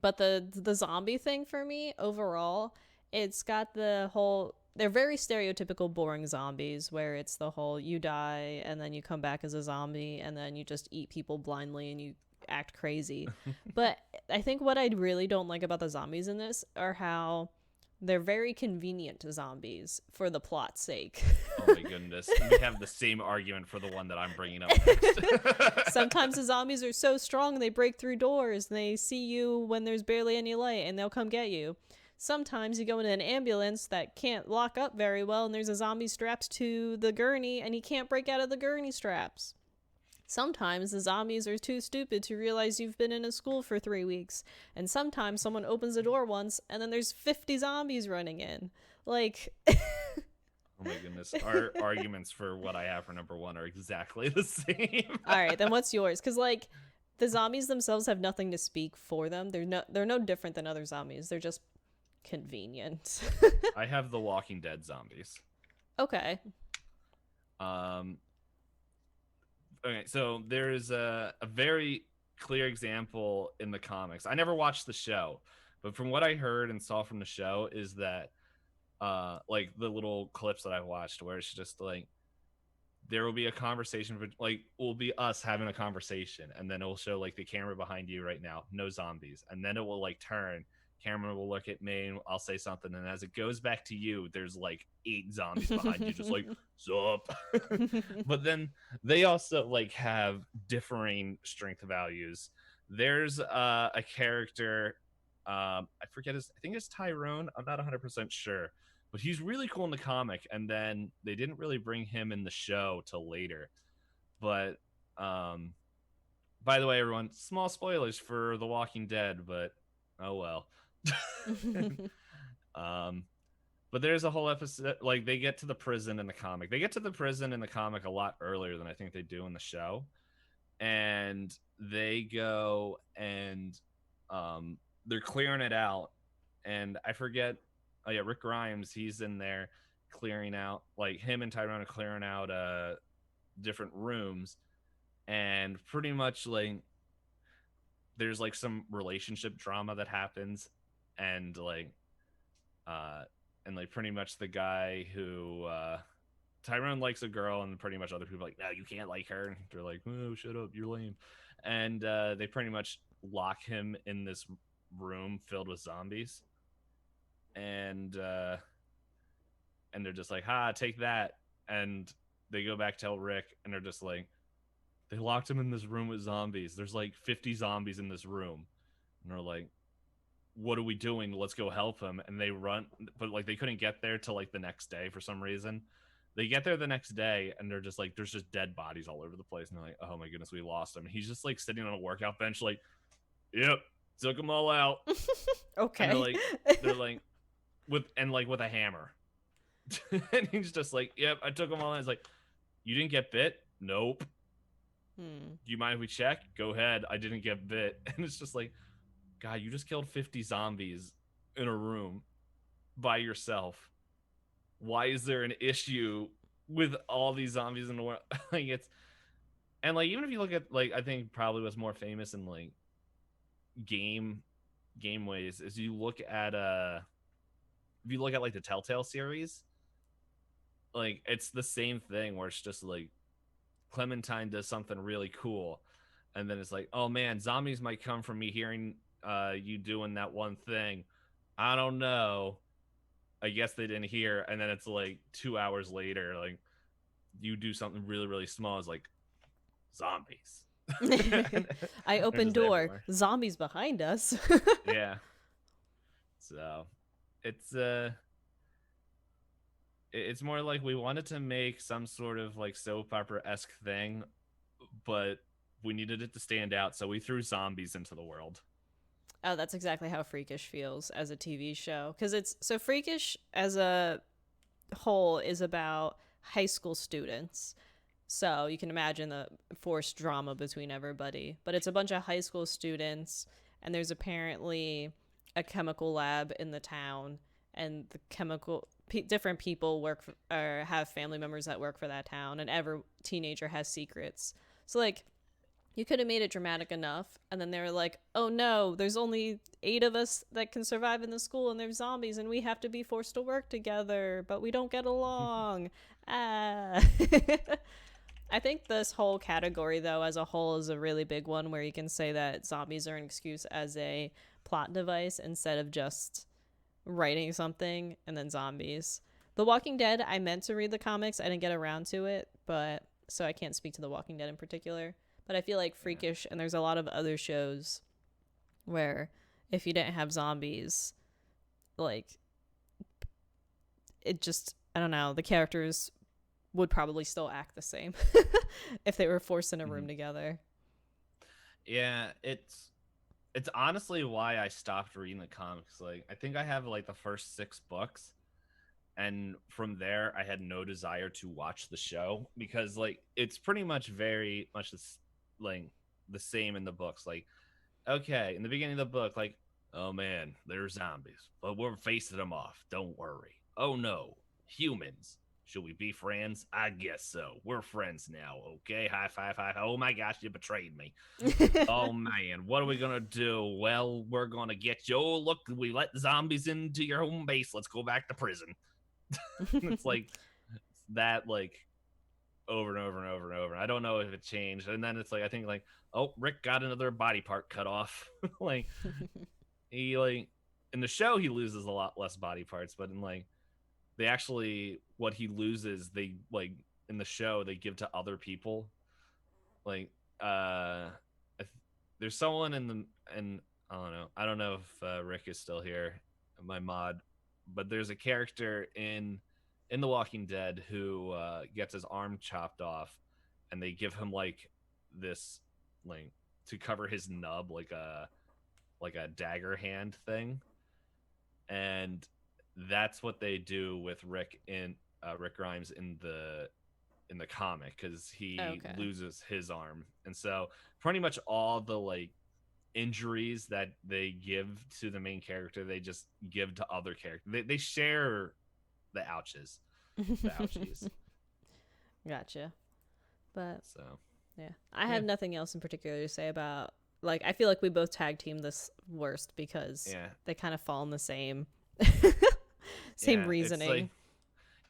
S1: But the zombie thing for me overall, it's got the whole they're very stereotypical boring zombies where it's the whole you die and then you come back as a zombie and then you just eat people blindly and you act crazy. But I think what I really don't like about the zombies in this are how they're very convenient to zombies for the plot's sake.
S2: Oh my goodness. We have the same argument for the one that I'm bringing up next.
S1: Sometimes the zombies are so strong they break through doors and they see you when there's barely any light and they'll come get you. Sometimes you go in an ambulance that can't lock up very well and there's a zombie strapped to the gurney and he can't break out of the gurney straps. Sometimes the zombies are too stupid to realize you've been in a school for 3 weeks. And sometimes someone opens the door once and then there's 50 zombies running in. Like...
S2: Oh my goodness. Our arguments for what I have for number one are exactly the same.
S1: All right, then what's yours? Because, like, the zombies themselves have nothing to speak for them. They're no different than other zombies. They're just convenient.
S2: I have the Walking Dead zombies.
S1: Okay.
S2: Okay, so there's a very clear example in the comics. I never watched the show, but from what I heard and saw from the show is that like the little clips that I watched where it's just like there will be a conversation like will be us having a conversation and then it will show like the camera behind you right now, no zombies, and then it will like turn, camera will look at me and I'll say something, and as it goes back to you there's like 8 zombies behind you just like sup. But then they also like have differing strength values. There's a character, I forget I think it's Tyrone, I'm not 100% sure, but he's really cool in the comic, and then they didn't really bring him in the show till later. But by the way, everyone, small spoilers for The Walking Dead, but oh well. But there's a whole episode like they get to the prison in the comic. They get to the prison in the comic a lot earlier than I think they do in the show. And they go and they're clearing it out, and I forget. Oh yeah, Rick Grimes, he's in there clearing out, like him and Tyrone are clearing out different rooms, and pretty much like there's like some relationship drama that happens, and like pretty much the guy who Tyrone likes a girl, and pretty much other people are like, no, you can't like her, and they're like, oh, shut up, you're lame. And they pretty much lock him in this room filled with zombies, and they're just like, ha, take that. And they go back tell Rick, and they're just like, they locked him in this room with zombies. There's like 50 zombies in this room, and they're like, what are we doing? Let's go help him. And they run, but like they couldn't get there till like the next day for some reason. They get there the next day, and they're just like, there's just dead bodies all over the place, and they're like, oh my goodness, we lost him. And he's just like sitting on a workout bench, like, yep, took them all out. And
S1: Okay.
S2: they're like with a hammer. And he's just like, yep, I took them all out. He's like, you didn't get bit? Nope. Do you mind if we check? Go ahead. I didn't get bit. And it's just like, God, you just killed 50 zombies in a room by yourself. Why is there an issue with all these zombies in the world? Like, it's, and like, even if you look at, like, I think probably what's more famous in like game ways is you look at if you look at like the Telltale series, like it's the same thing where it's just like Clementine does something really cool, and then it's like, oh man, zombies might come from me hearing you doing that one thing. I don't know. I guess they didn't hear. And then it's like 2 hours later, like you do something really, really small. It's like zombies.
S1: I
S2: They're
S1: open
S2: just
S1: door.
S2: everywhere.
S1: Zombies behind us.
S2: Yeah. So it's more like we wanted to make some sort of like soap opera-esque thing, but we needed it to stand out, so we threw zombies into the world.
S1: Oh, that's exactly how Freakish feels as a TV show. Because it's so Freakish as a whole is about high school students. So you can imagine the forced drama between everybody. But it's a bunch of high school students, and there's apparently a chemical lab in the town, and the different people work for, or have family members that work for that town, and every teenager has secrets. So like you could have made it dramatic enough, and then they were like, oh no, there's only 8 of us that can survive in the school, and there's zombies, and we have to be forced to work together, but we don't get along. Ah. I think this whole category, though, as a whole, is a really big one where you can say that zombies are an excuse as a plot device instead of just writing something and then zombies. The Walking Dead, I meant to read the comics. I didn't get around to it, but so I can't speak to The Walking Dead in particular. But I feel like Freakish, and there's a lot of other shows where if you didn't have zombies, like, it just, I don't know, the characters would probably still act the same if they were forced in a room together.
S2: Yeah, it's honestly why I stopped reading the comics. Like, I think I have like the first 6 books, and from there I had no desire to watch the show because like it's pretty much very much like the same in the books. Like, okay, in the beginning of the book, like, oh man, there's zombies, but we're facing them off. Don't worry. Oh no, humans. Should we be friends? I guess so. We're friends now, okay? High five, high five. Oh my gosh, you betrayed me. Oh man, what are we gonna do? Well, we're gonna get you. Oh, look, we let zombies into your home base. Let's go back to prison. It's like that, like over and over and over and over. I don't know if it changed. And then it's like I think like, oh, Rick got another body part cut off. Like he like in the show he loses a lot less body parts, but in like they actually what he loses they like in the show they give to other people. Like there's someone in the and I don't know if Rick is still here, my mod, but there's a character in The Walking Dead who gets his arm chopped off, and they give him like this like to cover his nub, like a dagger hand thing, and that's what they do with Rick in Rick Grimes in the comic because he loses his arm, and so pretty much all the like injuries that they give to the main character they just give to other characters. They share the ouches, the ouchies.
S1: Gotcha. But
S2: So
S1: yeah, I have nothing else in particular to say about, like, I feel like we both tag team this worst because they kind of fall in the same reasoning.
S2: It's like,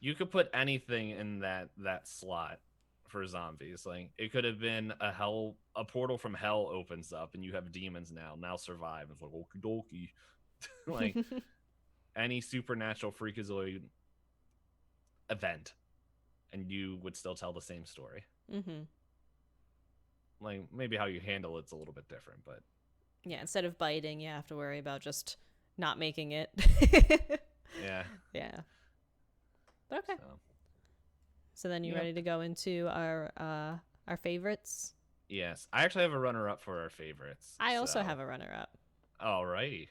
S2: you could put anything in that slot for zombies. Like it could have been a portal from hell opens up and you have demons now survive. It's like okie dokie. Like any supernatural freakazoid event and you would still tell the same story.
S1: Mm-hmm.
S2: Like maybe how you handle it's a little bit different, but
S1: Yeah, instead of biting, you have to worry about just not making it.
S2: yeah.
S1: Yeah. But okay.
S2: So
S1: So then you
S2: yep.
S1: ready to go into our favorites?
S2: Yes, I actually have a runner-up for our favorites.
S1: I also
S2: So
S1: have a runner up.
S2: alrighty.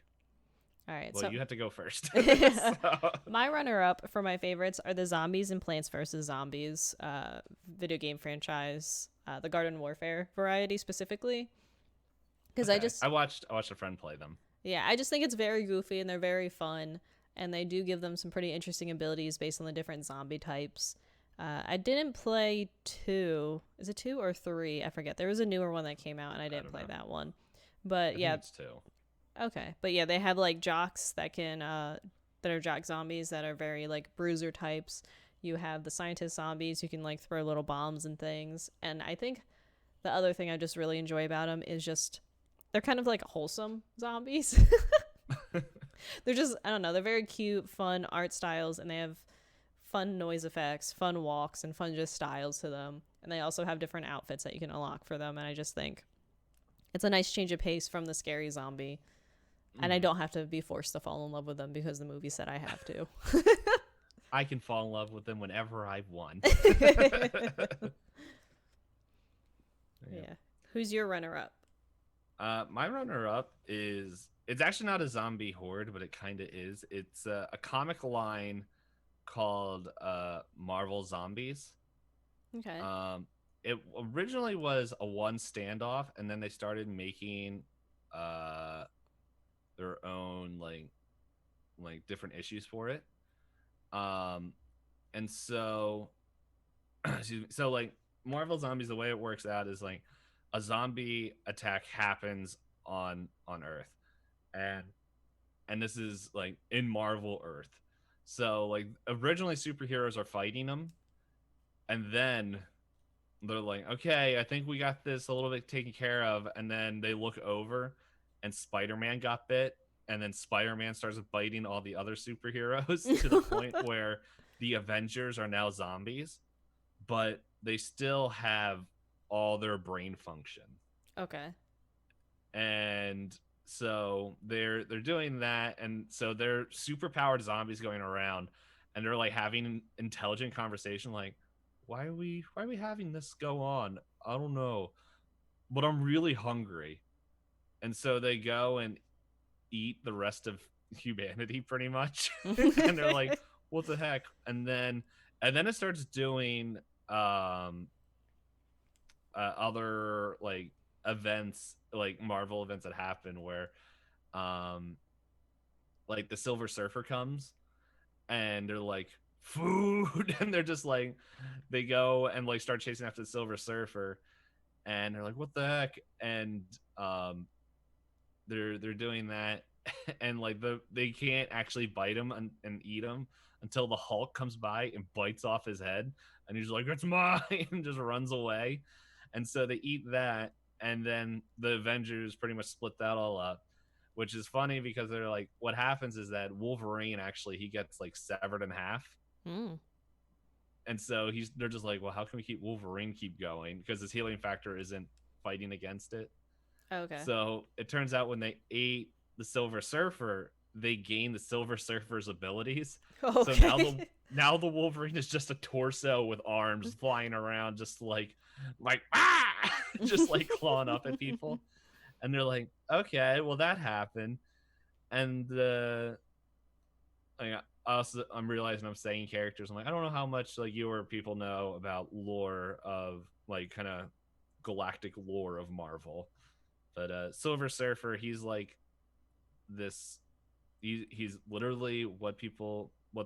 S1: All right.
S2: Well,
S1: So
S2: you have to go first. So,
S1: my runner up for my favorites are the Zombies and Plants vs Zombies video game franchise, the Garden Warfare variety specifically. Because
S2: okay, I watched a friend play them.
S1: yeah, I just think it's very goofy and they're very fun, and they do give them some pretty interesting abilities based on the different zombie types. I didn't play two. Is it two or three? I forget. There was a newer one that came out, and I didn't play
S2: know.
S1: that one.
S2: I
S1: But
S2: think
S1: yeah,
S2: it's two.
S1: okay. But yeah, they have like jocks that can that are jock zombies that are very like bruiser types. You have the scientist zombies who can like throw little bombs and things. And I think the other thing I just really enjoy about them is just they're kind of like wholesome zombies. They're just I don't know, they're very cute, fun art styles, and they have fun noise effects, fun walks, and fun just styles to them. And they also have different outfits that you can unlock for them. And I just think it's a nice change of pace from the scary zombie. And I don't have to be forced to fall in love with them because the movie said I have to.
S2: I can fall in love with them whenever I want.
S1: Yeah. Who's your runner up?
S2: My runner-up is it's actually not a zombie horde, but it kind of is. It's a comic line called Marvel Zombies.
S1: Okay.
S2: It originally was a one standoff, and then they started making their own like different issues for it. Um, and so excuse me, so like Marvel Zombies, the way it works out is like a zombie attack happens on Earth, and this is like in Marvel Earth. So like originally superheroes are fighting them, and then they're like, okay, I think we got this a little bit taken care of, and then they look over, and Spider-Man got bit, and then Spider-Man starts biting all the other superheroes to the point where the Avengers are now zombies, but they still have all their brain function.
S1: Okay.
S2: And so they're doing that, and so they're super powered zombies going around, and they're like having an intelligent conversation like, why are we having this go on? I don't know, but I'm really hungry. And so they go and eat the rest of humanity pretty much. And they're like, what the heck? And then it starts doing other like events, like Marvel events that happen where um like the Silver Surfer comes, and they're like, food. And they're just like, they go and like start chasing after the Silver Surfer, and they're like, what the heck? And um they're doing that. And like they can't actually bite him and eat him until the Hulk comes by and bites off his head, and he's like, it's mine. And just runs away. And so they eat that, and then the Avengers pretty much split that all up, which is funny because they're like, what happens is that Wolverine actually, he gets like severed in half.
S1: Mm.
S2: And so they're just like, well, how can we keep Wolverine keep going, because his healing factor isn't fighting against it.
S1: Okay.
S2: So it turns out when they ate the Silver Surfer, they gain the Silver Surfer's abilities.
S1: Okay.
S2: So now the Wolverine is just a torso with arms flying around, just like ah, just like clawing up at people. And they're like, okay, well that happened. And I'm realizing I'm saying characters. I'm like, I don't know how much like you or people know about lore of like kind of galactic lore of Marvel. But Silver Surfer, he's like this. He's literally what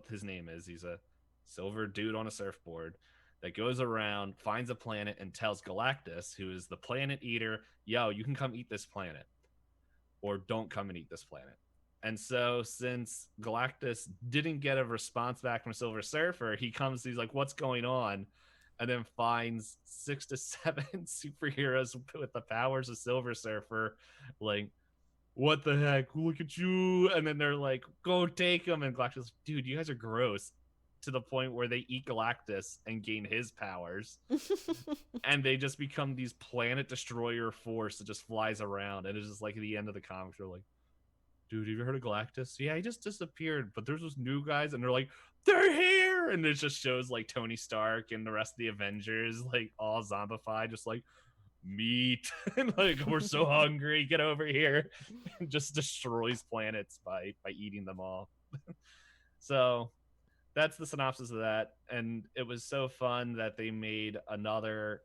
S2: his name is. He's a silver dude on a surfboard that goes around, finds a planet, and tells Galactus, who is the planet eater, yo, you can come eat this planet, or don't come and eat this planet. And so since Galactus didn't get a response back from Silver Surfer, he's like, what's going on? And then finds 6 to 7 superheroes with the powers of Silver Surfer, like, what the heck? Look at you. And then they're like, go take them. And Galactus, dude, you guys are gross. to the point where they eat Galactus and gain his powers. And they just become these planet destroyer force that just flies around. And it's just like at the end of the comics, they're like, dude, have you heard of Galactus? Yeah, he just disappeared, but there's those new guys, and they're like, they're here! And it just shows like Tony Stark and the rest of the Avengers like all zombified, just like, meat. And like, we're so hungry, get over here. And just destroys planets by eating them all. So that's the synopsis of that. And it was so fun that they made another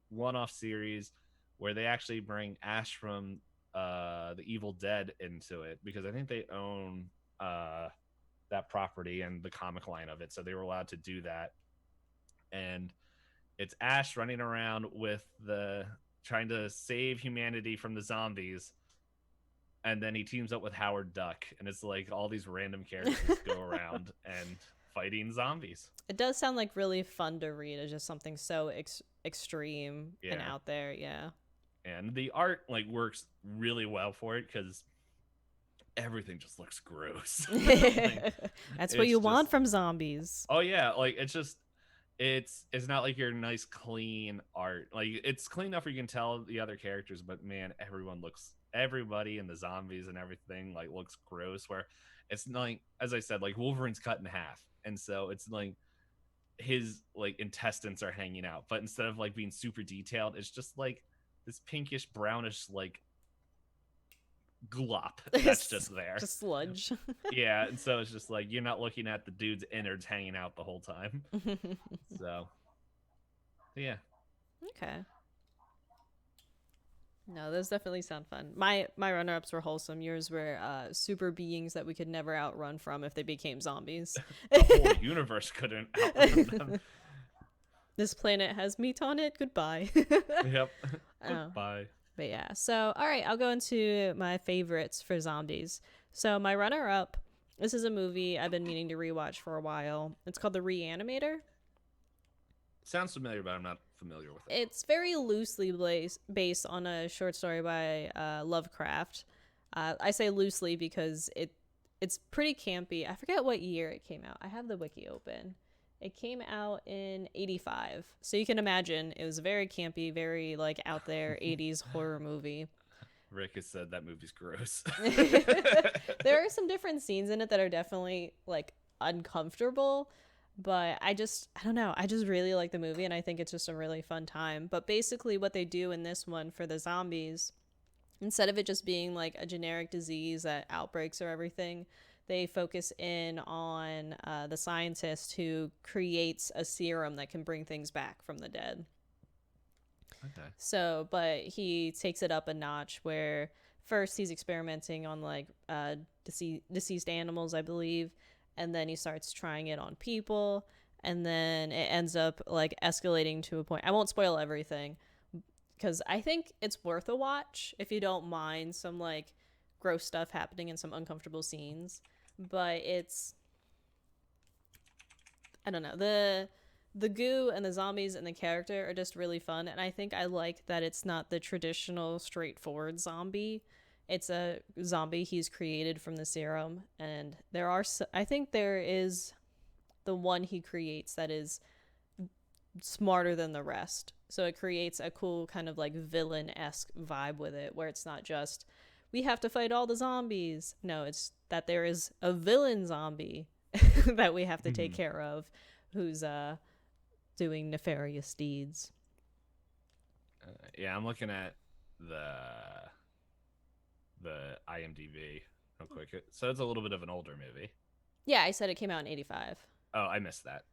S2: one-off series where they actually bring Ash from the Evil Dead into it, because I think they own that property and the comic line of it, so they were allowed to do that. And it's Ash running around with the trying to save humanity from the zombies, and then he teams up with Howard Duck, and it's like all these random characters go around and fighting zombies.
S1: It does sound like really fun to read. It's just something so extreme and out there. Yeah.
S2: And the art like works really well for it, because everything just looks gross. Like,
S1: that's what you want from zombies.
S2: Oh yeah, like it's not like your nice clean art. Like, it's clean enough where you can tell the other characters, but man, everybody and the zombies and everything like looks gross, where it's like, as I said, like Wolverine's cut in half, and so it's like his like intestines are hanging out, but instead of like being super detailed, it's just like this pinkish brownish like glop that's just there,
S1: just sludge.
S2: Yeah, and so it's just like you're not looking at the dude's innards hanging out the whole time. So yeah.
S1: Okay. No, those definitely sound fun. My runner-ups were wholesome. Yours were super beings that we could never outrun from if they became zombies.
S2: The whole universe couldn't outrun them.
S1: This planet has meat on it. Goodbye.
S2: Yep. Goodbye.
S1: But yeah, so all right, I'll go into my favorites for zombies. So my runner-up, this is a movie I've been meaning to rewatch for a while. It's called The Reanimator.
S2: Sounds familiar, but I'm not familiar with it.
S1: It's very loosely based on a short story by Lovecraft. I say loosely because it's pretty campy. I forget what year it came out. I have the wiki open. It came out in 1985. So you can imagine it was a very campy, very like out there 80s horror movie.
S2: Rick has said that movie's gross.
S1: There are some different scenes in it that are definitely like uncomfortable, but I don't know. I just really like the movie, and I think it's just a really fun time. But basically what they do in this one for the zombies, instead of it just being like a generic disease that outbreaks or everything, they focus in on the scientist who creates a serum that can bring things back from the dead.
S2: Okay.
S1: So, but he takes it up a notch where first he's experimenting on like deceased animals, I believe, and then he starts trying it on people, and then it ends up like escalating to a point. I won't spoil everything because I think it's worth a watch if you don't mind some like gross stuff happening in some uncomfortable scenes. But it's, I don't know, the goo and the zombies and the character are just really fun, and I think I like that it's not the traditional straightforward zombie. It's a zombie he's created from the serum, and I think there is the one he creates that is smarter than the rest, so it creates a cool kind of like villain-esque vibe with it, where it's not just we have to fight all the zombies. No, it's that there is a villain zombie that we have to take care of, who's doing nefarious deeds.
S2: Yeah, I'm looking at the IMDb real quick. So it's a little bit of an older movie.
S1: Yeah, I said it came out in 1985.
S2: Oh, I missed that.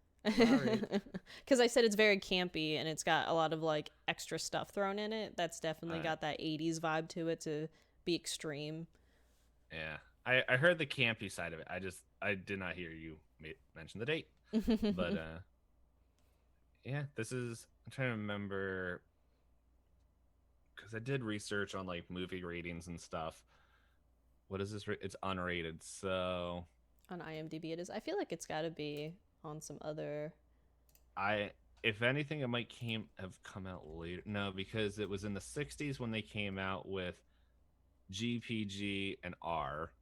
S1: Because I said it's very campy and it's got a lot of like extra stuff thrown in it. That's definitely got that 80s vibe to it to be extreme.
S2: Yeah, I heard the campy side of it. I did not hear you mention the date. But yeah, I'm trying to remember, because I did research on like movie ratings and stuff. What is this? It's unrated, so
S1: on IMDb it is. I feel like it's got to be on some other.
S2: If anything, it might have come out later. No, because it was in the 60s when they came out with GPG and R,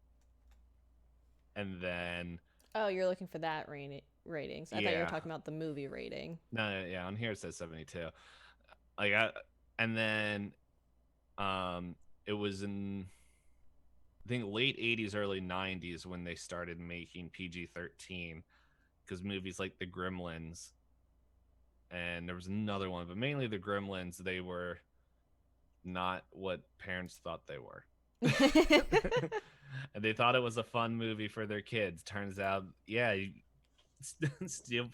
S2: and then
S1: oh, you're looking for that ratings. I thought you were talking about the movie rating.
S2: No, yeah, on here it says 72. And then it was in I think late 80s, early 90s when they started making PG-13 because movies like The Gremlins and there was another one, but mainly The Gremlins, they were not what parents thought they were. And they thought it was a fun movie for their kids. Turns out, yeah, Spielberg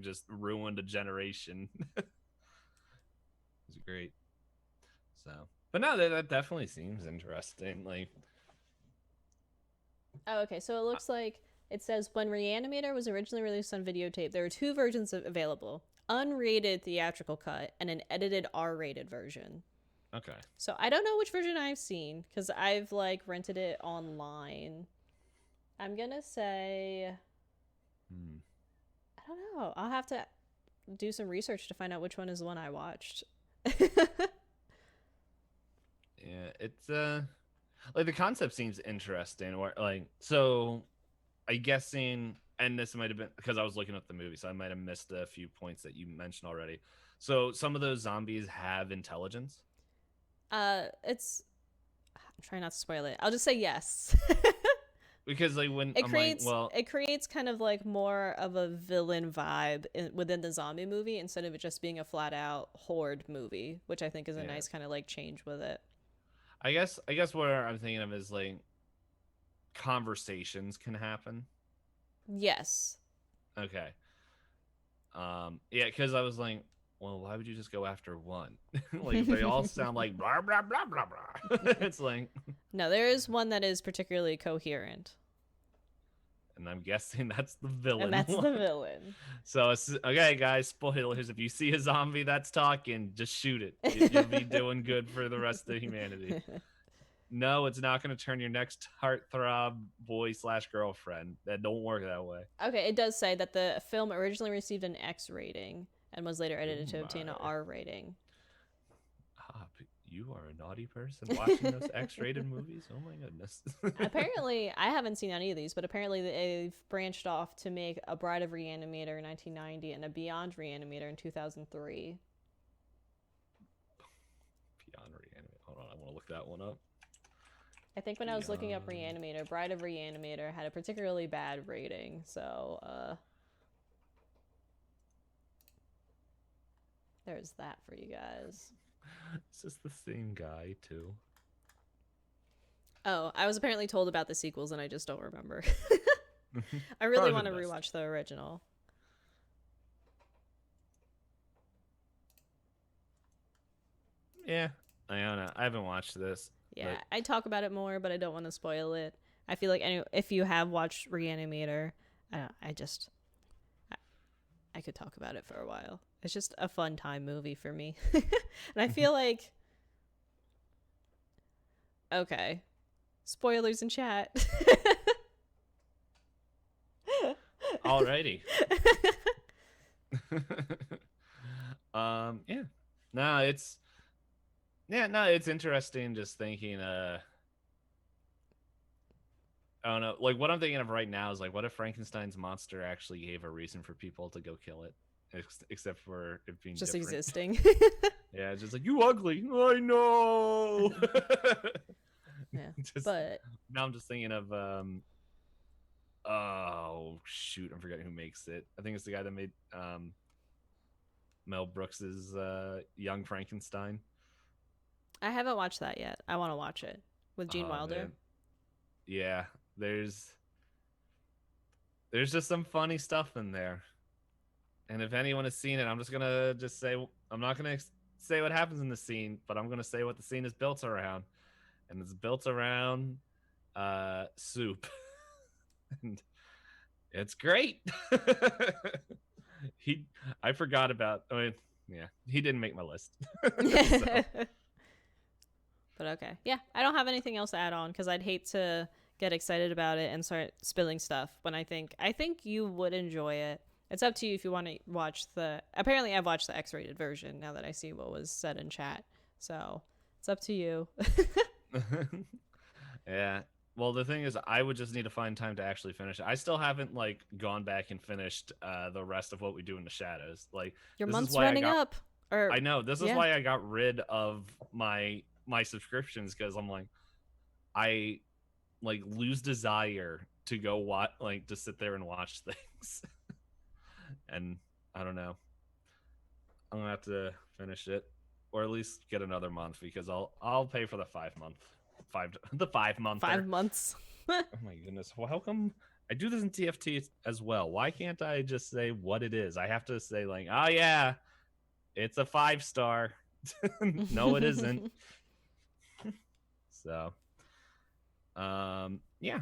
S2: just ruined a generation. It was great. So, but no, that definitely seems interesting. Like,
S1: oh, okay. So it looks like it says when Reanimator was originally released on videotape, there were two versions available: unrated theatrical cut and an edited R-rated version.
S2: okay.
S1: So I don't know which version I've seen because I've like rented it online. I'm gonna say, I don't know. I'll have to do some research to find out which one is the one I watched.
S2: Yeah, it's like the concept seems interesting. Or like, so I guessing, and this might have been because I was looking up the movie, so I might have missed a few points that you mentioned already. So some of those zombies have intelligence.
S1: It's. I'm trying not to spoil it. I'll just say yes.
S2: Because like when
S1: it
S2: I'm
S1: creates,
S2: like, well,
S1: it creates kind of like more of a villain vibe within the zombie movie instead of it just being a flat out horde movie, which I think is a nice kind of like change with it.
S2: I guess what I'm thinking of is like conversations can happen.
S1: Yes.
S2: Okay. Yeah, because I was like, well, why would you just go after one? Like they all sound like blah blah blah blah blah. It's like
S1: no, there is one that is particularly coherent.
S2: And I'm guessing that's the villain.
S1: And that's the villain.
S2: So, okay, guys, spoilers. If you see a zombie that's talking, just shoot it. You'll be doing good for the rest of humanity. No, it's not going to turn your next heartthrob boy/girlfriend. That don't work that way.
S1: Okay, it does say that the film originally received an X rating and was later edited to obtain an R rating.
S2: You are a naughty person watching those X-rated movies. Oh my goodness.
S1: Apparently, I haven't seen any of these, but apparently they've branched off to make A Bride of Reanimator in 1990 and a Beyond Reanimator in 2003.
S2: Beyond Reanimator. Hold on, I want to look that one up.
S1: I think when I was looking up Reanimator, Bride of Reanimator had a particularly bad rating, so there's that for you guys.
S2: Is this the same guy too?
S1: Oh, I was apparently told about the sequels and I just don't remember. I really want to rewatch the original.
S2: Yeah, I don't know. I haven't watched this.
S1: Yeah, I talk about it more, but I don't want to spoil it. I feel like if you have watched Reanimator, I could talk about it for a while. It's just a fun time movie for me. And I feel like... Okay. Spoilers in chat.
S2: Alrighty. Yeah. No, it's... Yeah, no, it's interesting just thinking, I don't know, like what I'm thinking of right now is like, what if Frankenstein's monster actually gave a reason for people to go kill it? Except for it being
S1: just
S2: different.
S1: Existing.
S2: Yeah, it's just like, you ugly. I know.
S1: Yeah, but
S2: now I'm just thinking of oh shoot, I'm forgetting who makes it. I think it's the guy that made Mel Brooks's Young Frankenstein.
S1: I haven't watched that yet. I want to watch it with Gene Wilder.
S2: Man. Yeah, there's just some funny stuff in there. And if anyone has seen it, I'm just gonna say, I'm not gonna say what happens in the scene, but I'm gonna say what the scene is built around, and it's built around soup, and it's great. I forgot about. I mean, yeah, he didn't make my list. So.
S1: But okay, yeah, I don't have anything else to add on because I'd hate to get excited about it and start spilling stuff when I think you would enjoy it. It's up to you if you want to watch apparently I've watched the X-rated version now that I see what was said in chat. So it's up to you.
S2: Yeah. Well, the thing is, I would just need to find time to actually finish it. I still haven't like gone back and finished the rest of what we do in the shadows. Like
S1: Your
S2: this is
S1: month's
S2: why I
S1: running
S2: got.
S1: up. Or
S2: I know this is
S1: yeah.
S2: why I got rid of my subscriptions because I'm like I like lose desire to go watch like to sit there and watch things, and I don't know. I'm gonna have to finish it, or at least get another month because I'll pay for the 5 month, the 5 monther.
S1: 5 months.
S2: Oh my goodness! Well, how come I do this in TFT as well? Why can't I just say what it is? I have to say like, oh yeah, it's a 5 star. No, it isn't. So, yeah.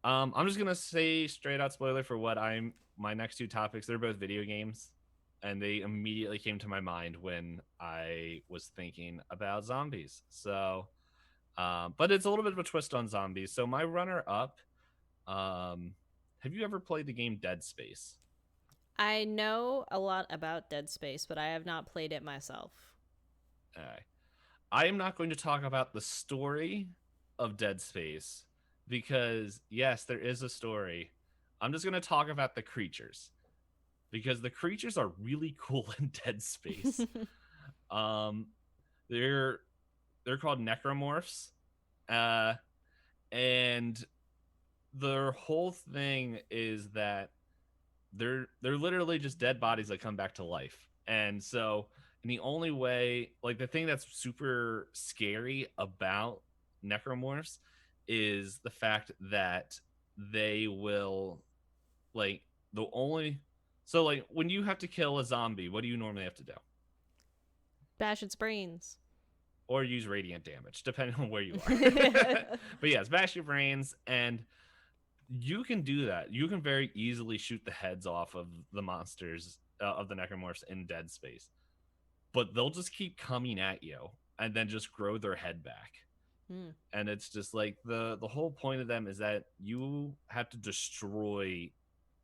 S2: I'm just gonna say straight out spoiler for what I'm my next two topics. They're both video games, and they immediately came to my mind when I was thinking about zombies. So, but it's a little bit of a twist on zombies. So my runner up. Have you ever played the game Dead Space?
S1: I know a lot about Dead Space, but I have not played it myself.
S2: I am not going to talk about the story of Dead Space because, yes, there is a story. I'm just going to talk about the creatures because the creatures are really cool in Dead Space. um, they're called necromorphs, and their whole thing is that they're literally just dead bodies that come back to life. And so, and the only way, like the thing that's super scary about necromorphs is the fact that they will like the only so like when you have to kill a zombie, what do you normally have to do?
S1: Bash its brains.
S2: Or use radiant damage, depending on where you are. But yeah, smash your brains, and you can do that. You can very easily shoot the heads off of the monsters of the necromorphs in Dead Space, but they'll just keep coming at you and then just grow their head back. And it's just like the whole point of them is that you have to destroy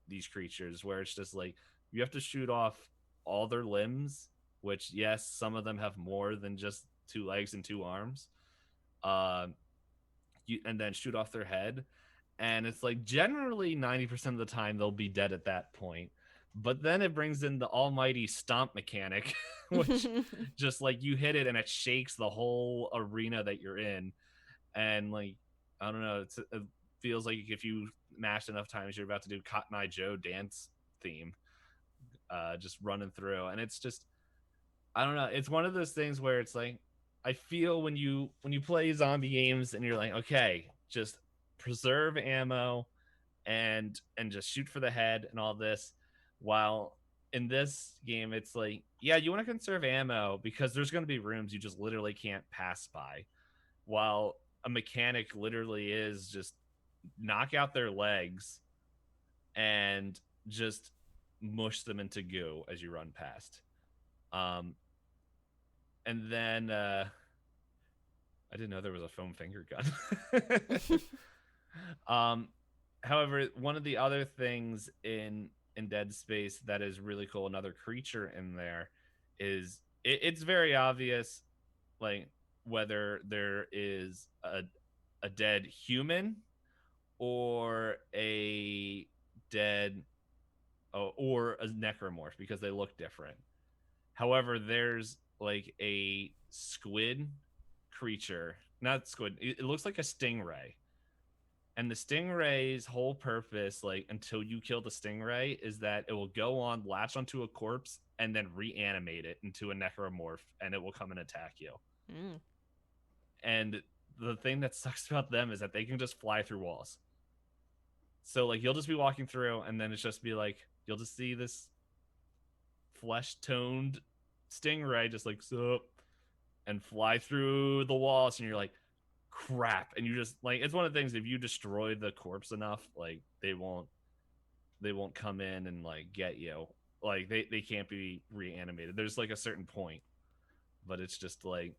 S2: these creatures, where it's just like you have to shoot off all their limbs, which yes, some of them have more than just 2 legs and 2 arms. And then shoot off their head, and it's like generally 90% of the time they'll be dead at that point. But then it brings in the almighty stomp mechanic, which just like you hit it and it shakes the whole arena that you're in. And like, I don't know, it feels like if you mash enough times, you're about to do Cotton Eye Joe dance theme, just running through. And it's just, I don't know, it's one of those things where it's like, I feel when you play zombie games and you're like, okay, just preserve ammo and just shoot for the head and all this, while in this game it's like, yeah, you want to conserve ammo because there's going to be rooms you just literally can't pass by, while a mechanic literally is just knock out their legs and just mush them into goo as you run past. And then I didn't know there was a foam finger gun. However, one of the other things in Dead Space that is really cool, another creature in there, is it's very obvious, like whether there is a dead human or a dead or a necromorph because they look different. However, there's like a squid creature, not squid. It looks like a stingray, and the stingray's whole purpose, like until you kill the stingray, is that it will go on, latch onto a corpse, and then reanimate it into a necromorph, and it will come and attack you. And the thing that sucks about them is that they can just fly through walls. So like you'll just be walking through, and then it's just be like you'll just see this flesh-toned stingray just like sup and fly through the walls, and you're like, crap. And you just like, it's one of the things, if you destroy the corpse enough, like they won't come in and like get you. Like they can't be reanimated. There's like a certain point, but it's just like,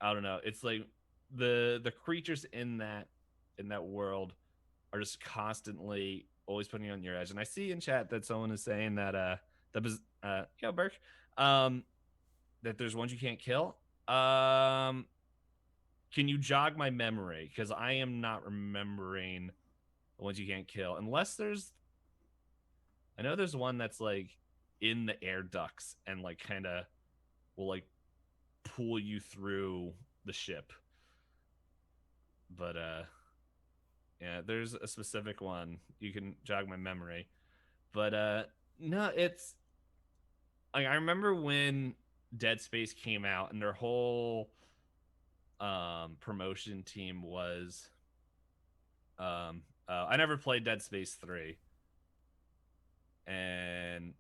S2: I don't know, it's like the creatures in that world are just constantly always putting you on your edge. And I see in chat that someone is saying that that was Burke, that there's ones you can't kill. can you jog my memory? Because I am not remembering the ones you can't kill. Unless I know there's one that's like in the air ducts and like kind of will like pull you through the ship. But yeah, there's a specific one. You can jog my memory. But no, it's like I remember when Dead Space came out and their whole promotion team was I never played Dead Space 3. And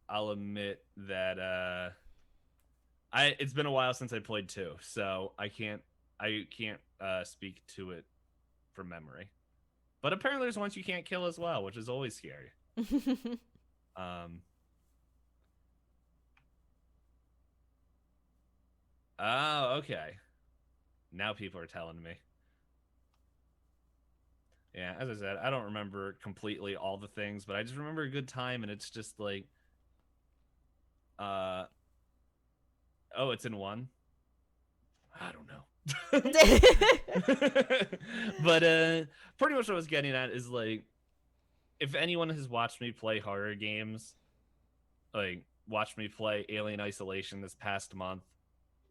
S2: I'll admit that it's been a while since I played 2, so I can't speak to it from memory. But apparently there's ones you can't kill as well, which is always scary. Oh, okay. Now people are telling me. Yeah, as I said, I don't remember completely all the things, but I just remember a good time, and it's just like, oh, it's in 1. I don't know. But pretty much what I was getting at is like, if anyone has watched me play horror games, like watched me play Alien Isolation this past month,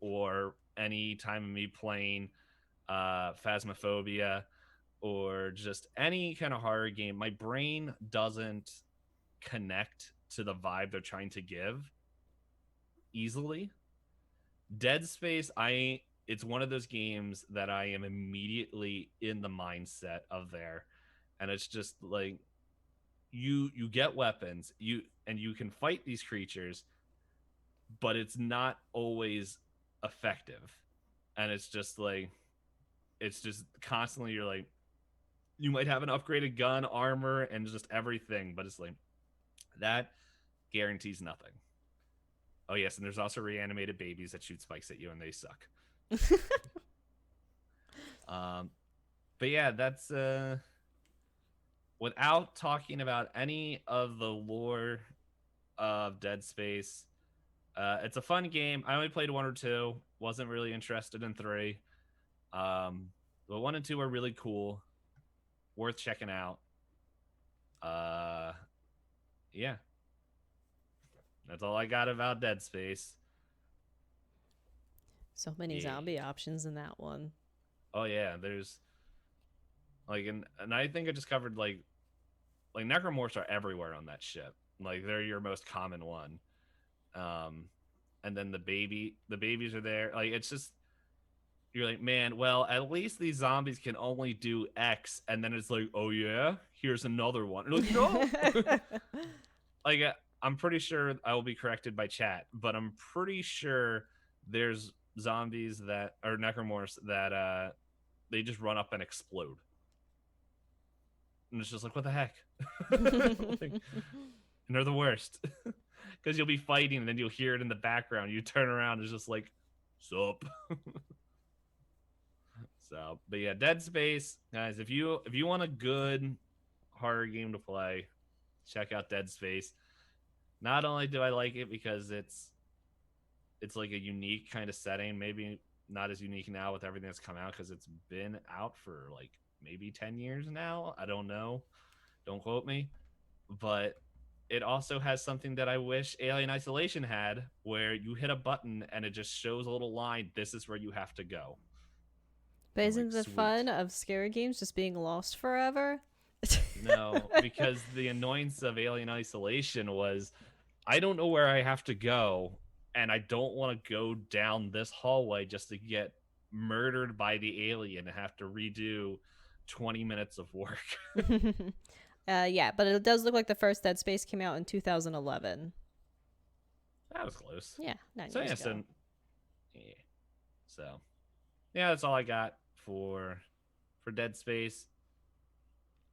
S2: or any time of me playing Phasmophobia, or just any kind of horror game, my brain doesn't connect to the vibe they're trying to give easily. Dead Space, it's one of those games that I am immediately in the mindset of there. And it's just like you get weapons, you can fight these creatures, but it's not always effective. And it's just constantly you're like, you might have an upgraded gun, armor, and just everything, but it's like that guarantees nothing. Oh yes, and there's also reanimated babies that shoot spikes at you, and they suck. But yeah, that's without talking about any of the lore of Dead Space. It's a fun game. I only played 1 or 2. Wasn't really interested in 3. But 1 and 2 are really cool. Worth checking out. Yeah. That's all I got about Dead Space.
S1: So many zombie options in that one.
S2: Oh yeah, there's like and I think I just covered like necromorphs are everywhere on that ship. Like they're your most common one. And then the babies are there. Like it's just you're like, man, well, at least these zombies can only do X, and then it's like, oh yeah, here's another one. You're like, no. Like I'm pretty sure I will be corrected by chat, but I'm pretty sure there's zombies that are necromorphs that they just run up and explode. And it's just like, what the heck? Like, and they're the worst. Because you'll be fighting and then you'll hear it in the background. You turn around, it's just like, sup. So, but yeah, Dead Space, guys, if you want a good horror game to play, check out Dead Space. Not only do I like it because it's like a unique kind of setting, maybe not as unique now with everything that's come out because it's been out for like maybe 10 years now. I don't know. Don't quote me. But it also has something that I wish Alien Isolation had, where you hit a button and it just shows a little line, this is where you have to go.
S1: But isn't the fun of scary games just being lost forever?
S2: No, because the annoyance of Alien Isolation was, I don't know where I have to go, and I don't want to go down this hallway just to get murdered by the alien and have to redo 20 minutes of work.
S1: Yeah, but it does look like the first Dead Space came out in 2011.
S2: That was close.
S1: Yeah, 9 years ago.
S2: So, yeah, that's all I got for Dead Space.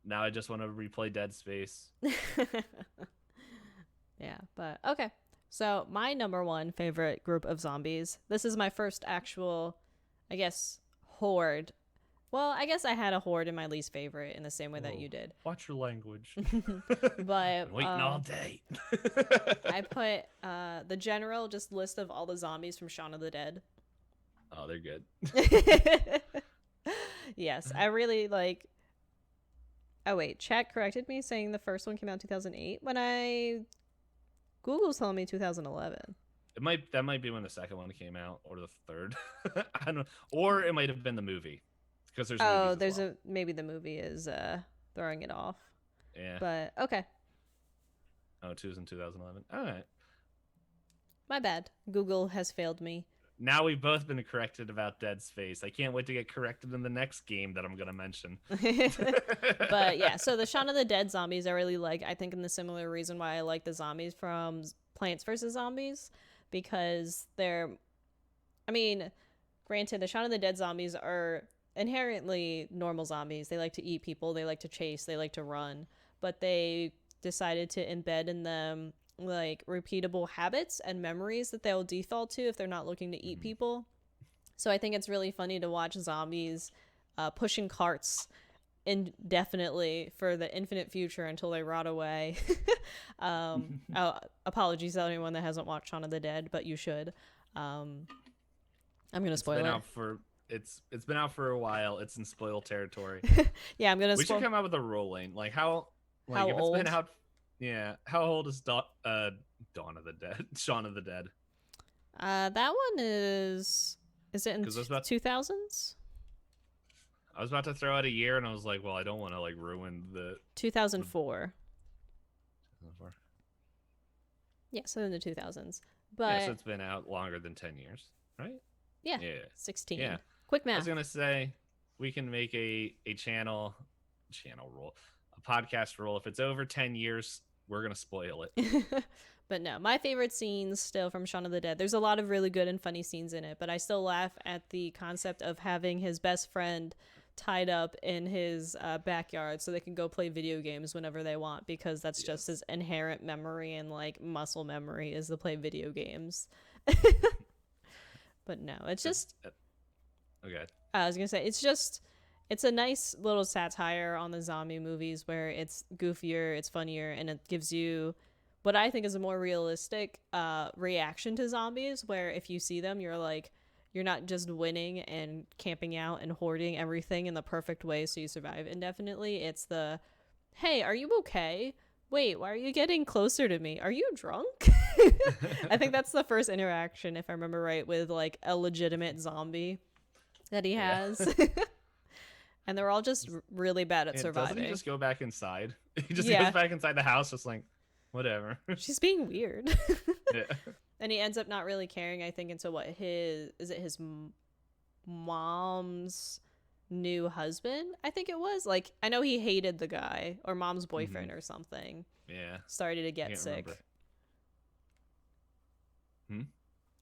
S2: Now I just want to replay Dead Space.
S1: Yeah, but okay. So my number 1 favorite group of zombies. This is my first actual, I guess, horde. Well, I guess I had a horde in my least favorite in the same way that you did.
S2: Watch your language.
S1: But
S2: waiting all day.
S1: I put the general just list of all the zombies from Shaun of the Dead.
S2: Oh, they're good.
S1: Yes, I really like. Oh wait, chat corrected me saying the first one came out in 2008. When I Google's telling me 2011.
S2: That might be when the second one came out, or the third. I don't know, or it might have been the movie, because there's
S1: Oh,
S2: movies as
S1: there's
S2: well.
S1: a maybe the movie is throwing it off.
S2: Yeah.
S1: But okay,
S2: Oh, two was in 2011. All right.
S1: my bad. Google has failed me.
S2: Now we've both been corrected about Dead Space. I can't wait to get corrected in the next game that I'm gonna mention.
S1: But yeah, so the Shaun of the Dead zombies I really like. I think in the similar reason why I like the zombies from Plants vs Zombies, because they're, I mean, granted, the Shaun of the Dead zombies are inherently normal zombies. They like to eat people, they like to chase, they like to run, but they decided to embed in them like repeatable habits and memories that they'll default to if they're not looking to eat people. So I think it's really funny to watch zombies pushing carts indefinitely for the infinite future until they rot away. Apologies to anyone that hasn't watched Shaun of the Dead, but you should. I'm gonna
S2: It's
S1: spoil
S2: been
S1: it.
S2: out for it's been out for a while. It's in spoil territory.
S1: Yeah, I'm gonna
S2: We should
S1: spoil.
S2: come out with a ruling. Like
S1: How
S2: if it's been
S1: old?
S2: out. Yeah, how old is Dawn of the Dead? Shaun of the Dead?
S1: That one is. Is it in
S2: Because
S1: 2000s?
S2: I was about to throw out a year, and I was like, well, I don't want to like ruin the
S1: 2004. Yeah, so in the 2000s. But
S2: yeah, so it's been out longer than 10 years, right?
S1: yeah,
S2: Yeah.
S1: 16.
S2: Yeah.
S1: Quick
S2: I was
S1: math.
S2: gonna say we can make a channel rule, a podcast rule. If it's over 10 years, we're gonna spoil it.
S1: But no, my favorite scenes still from Shaun of the Dead. There's a lot of really good and funny scenes in it, but I still laugh at the concept of having his best friend tied up in his backyard so they can go play video games whenever they want, because that's just his inherent memory and like muscle memory is to play video games. But no, it's just
S2: Okay.
S1: I was gonna say it's a nice little satire on the zombie movies where it's goofier, it's funnier, and it gives you what I think is a more realistic reaction to zombies, where if you see them, you're not just winning and camping out and hoarding everything in the perfect way so you survive indefinitely. It's the, hey, are you okay? Wait, why are you getting closer to me? Are you drunk? I think that's the first interaction, if I remember right, with like a legitimate zombie that he has. And they're all just really bad at surviving.
S2: Doesn't he just go back inside? He just
S1: Yeah.
S2: goes back inside the house, just like, whatever.
S1: She's being weird.
S2: Yeah.
S1: And he ends up not really caring, I think, until his mom's new husband, I think it was. Like, I know he hated the guy, or mom's boyfriend or something.
S2: Yeah.
S1: Started to
S2: I
S1: get
S2: can't
S1: sick.
S2: Remember.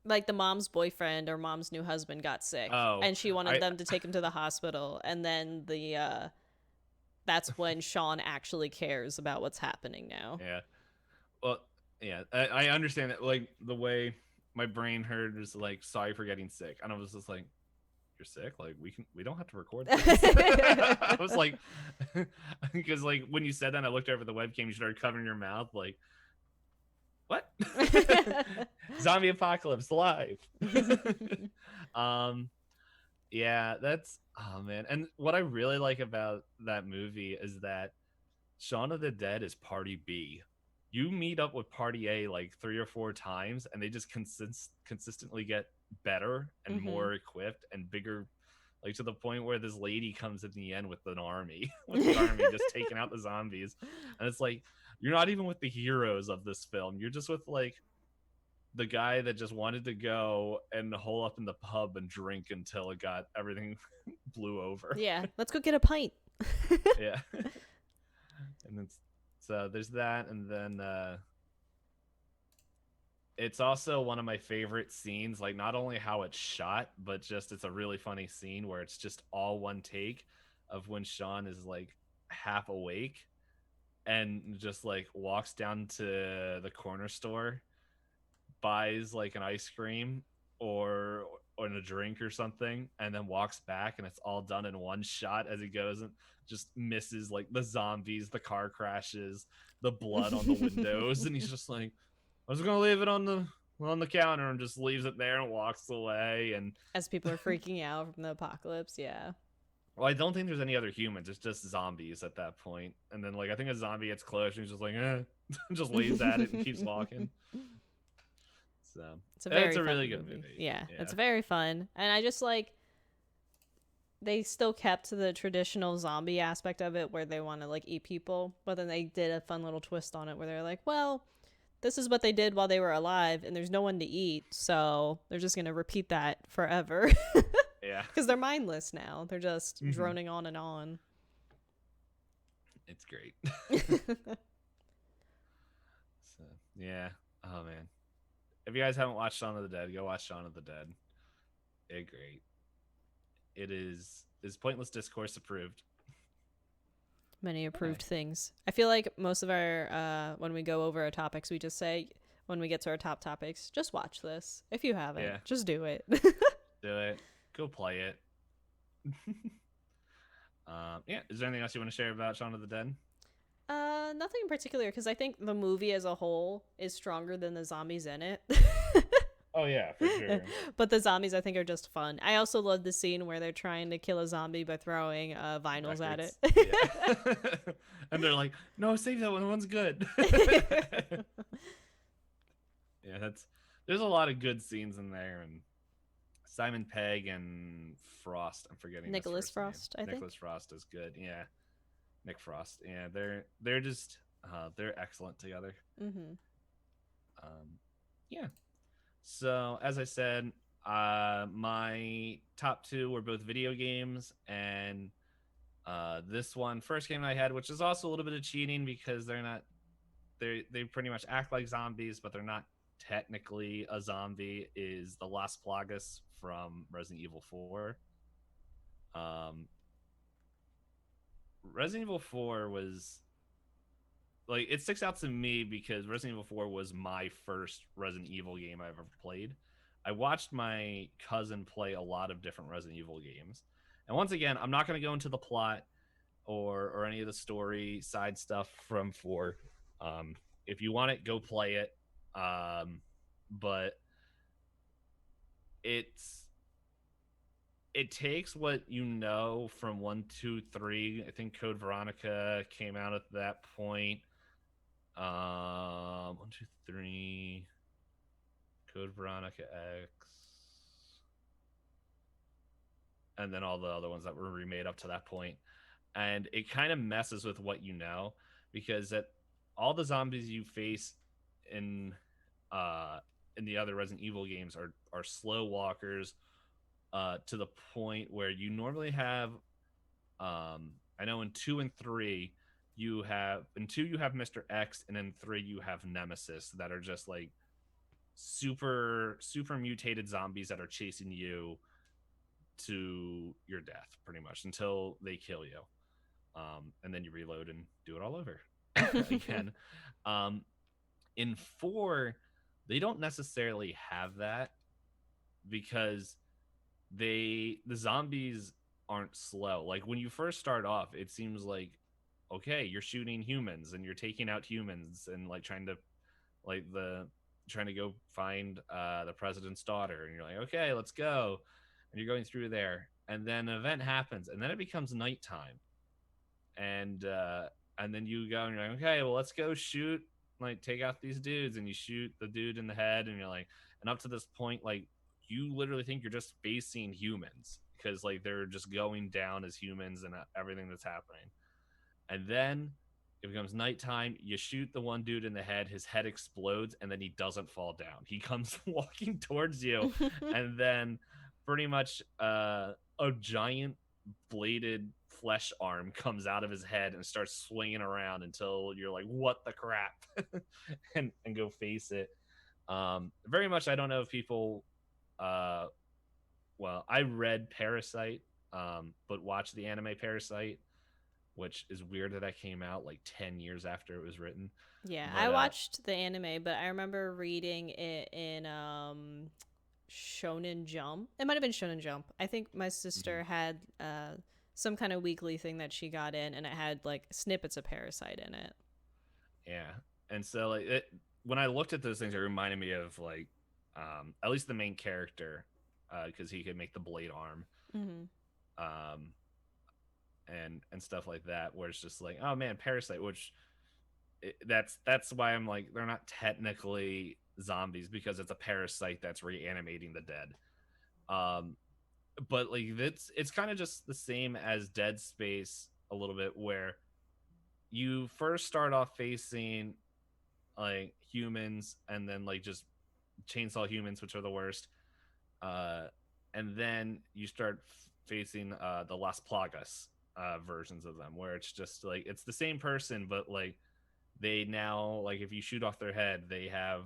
S1: Like the mom's boyfriend or mom's new husband got sick,
S2: Oh,
S1: and she wanted them to take him to the hospital, and then that's when Sean actually cares about what's happening now.
S2: Yeah. Well, yeah, I understand that. Like the way my brain heard is like, sorry for getting sick, and I was just like, you're sick? Like we don't have to record this. I was like, because like when you said that, I looked over the webcam. You started covering your mouth, like, what? Zombie apocalypse live. Yeah, that's oh man. And what I really like about that movie is that Shaun of the Dead is Party B. You meet up with Party A like 3 or 4 times, and they just consistently get better and more equipped and bigger, like to the point where this lady comes in the end with an army, with the army just taking out the zombies. And it's like, you're not even with the heroes of this film. You're just with like the guy that just wanted to go and hole up in the pub and drink until it got everything blew over.
S1: Yeah, let's go get a pint.
S2: Yeah. And then so there's that, and then it's also one of my favorite scenes, like not only how it's shot, but just it's a really funny scene where it's just all one take of when Sean is like half awake and just like walks down to the corner store, buys like an ice cream or a drink or something, and then walks back, and it's all done in one shot as he goes, and just misses like the zombies, the car crashes, the blood on the windows, and he's just like, I was gonna leave it on the on the counter and just leaves it there and walks away. And
S1: As people are freaking out from the apocalypse, yeah.
S2: well, I don't think there's any other humans. It's just zombies at that point. And then like I think a zombie gets close and he's just like, just leaves at it and keeps walking. So
S1: it's a very
S2: a really
S1: fun
S2: good movie.
S1: Yeah, it's very fun, and I just like they still kept the traditional zombie aspect of it where they want to like eat people, but then they did a fun little twist on it where they're like, well, this is what they did while they were alive and there's no one to eat, so they're just going to repeat that forever.
S2: Yeah.
S1: Because they're mindless now. They're just droning on and on.
S2: It's great. So, yeah. Oh, man. If you guys haven't watched Shaun of the Dead, go watch Shaun of the Dead. It's great. It is Pointless Discourse approved.
S1: Many approved things. I feel like most of our, when we go over our topics, we just say, when we get to our top topics, just watch this. If you haven't, just do it.
S2: Do it. Go play it. Yeah. Is there anything else you want to share about Shaun of the Dead?
S1: Nothing in particular, because I think the movie as a whole is stronger than the zombies in it.
S2: Oh, yeah, for sure.
S1: But the zombies, I think, are just fun. I also love the scene where they're trying to kill a zombie by throwing vinyls at it.
S2: Yeah. And they're like, no, save that one. One's good. Yeah, there's a lot of good scenes in there. And Simon Pegg and Frost, I'm forgetting
S1: Nicholas Frost, I think.
S2: Nicholas Frost is good. Yeah. Nick Frost. Yeah, they're just they're excellent together. Yeah. So as I said, my top two were both video games, and this one, first game I had, which is also a little bit of cheating because they pretty much act like zombies, but they're not technically a zombie, is the Las Plagas from Resident Evil 4. Resident Evil 4 was like, it sticks out to me because Resident Evil 4 was my first Resident Evil game I've ever played. I watched my cousin play a lot of different Resident Evil games. And once again, I'm not going to go into the plot or any of the story side stuff from 4. If you want it, go play it. But it takes what you know from 1, 2, 3. I think Code Veronica came out at that point. 1, 2, 3. Code Veronica X. And then all the other ones that were remade up to that point. And it kind of messes with what you know, because all the zombies you face in the other Resident Evil games are slow walkers, to the point where you normally have, I know in 2 and 3 you have Mr. X, and in 3 you have Nemesis, that are just like super mutated zombies that are chasing you to your death pretty much until they kill you, and then you reload and do it all over again. In 4 they don't necessarily have that, because the zombies aren't slow. Like when you first start off, it seems like, okay, you're shooting humans and you're taking out humans and like trying to go find the president's daughter, and you're like, okay, let's go, and you're going through there, and then an event happens, and then it becomes nighttime, and then you go and you're like, okay, well, let's go shoot, like take out these dudes, and you shoot the dude in the head, and you're like, and up to this point, like, you literally think you're just facing humans because like they're just going down as humans and everything that's happening. And then it becomes nighttime. You shoot the one dude in the head. His head explodes, and then he doesn't fall down. He comes walking towards you, and then pretty much a giant bladed flesh arm comes out of his head and starts swinging around until you're like, what the crap? and go face it. Very much, I don't know if people... well, I read Parasite, but watched the anime Parasite, which is weird that came out like 10 years after it was written.
S1: Yeah,
S2: but,
S1: I watched the anime, but I remember reading it in Shonen Jump. It might have been Shonen Jump. I think my sister had some kind of weekly thing that she got in, and it had like snippets of Parasite in it.
S2: Yeah, and so like when I looked at those things, it reminded me of like At least the main character, because he could make the blade arm,
S1: Mm-hmm.
S2: um, and stuff like that. Where it's just like, oh man, parasite. Which that's why I'm like, they're not technically zombies because it's a parasite that's reanimating the dead. Um, but like it's kind of just the same as Dead Space a little bit, where you first start off facing like humans and then like just chainsaw humans, which are the worst. uh and then you start facing the Las Plagas versions of them, where it's just like it's the same person, but like they now, like if you shoot off their head, they have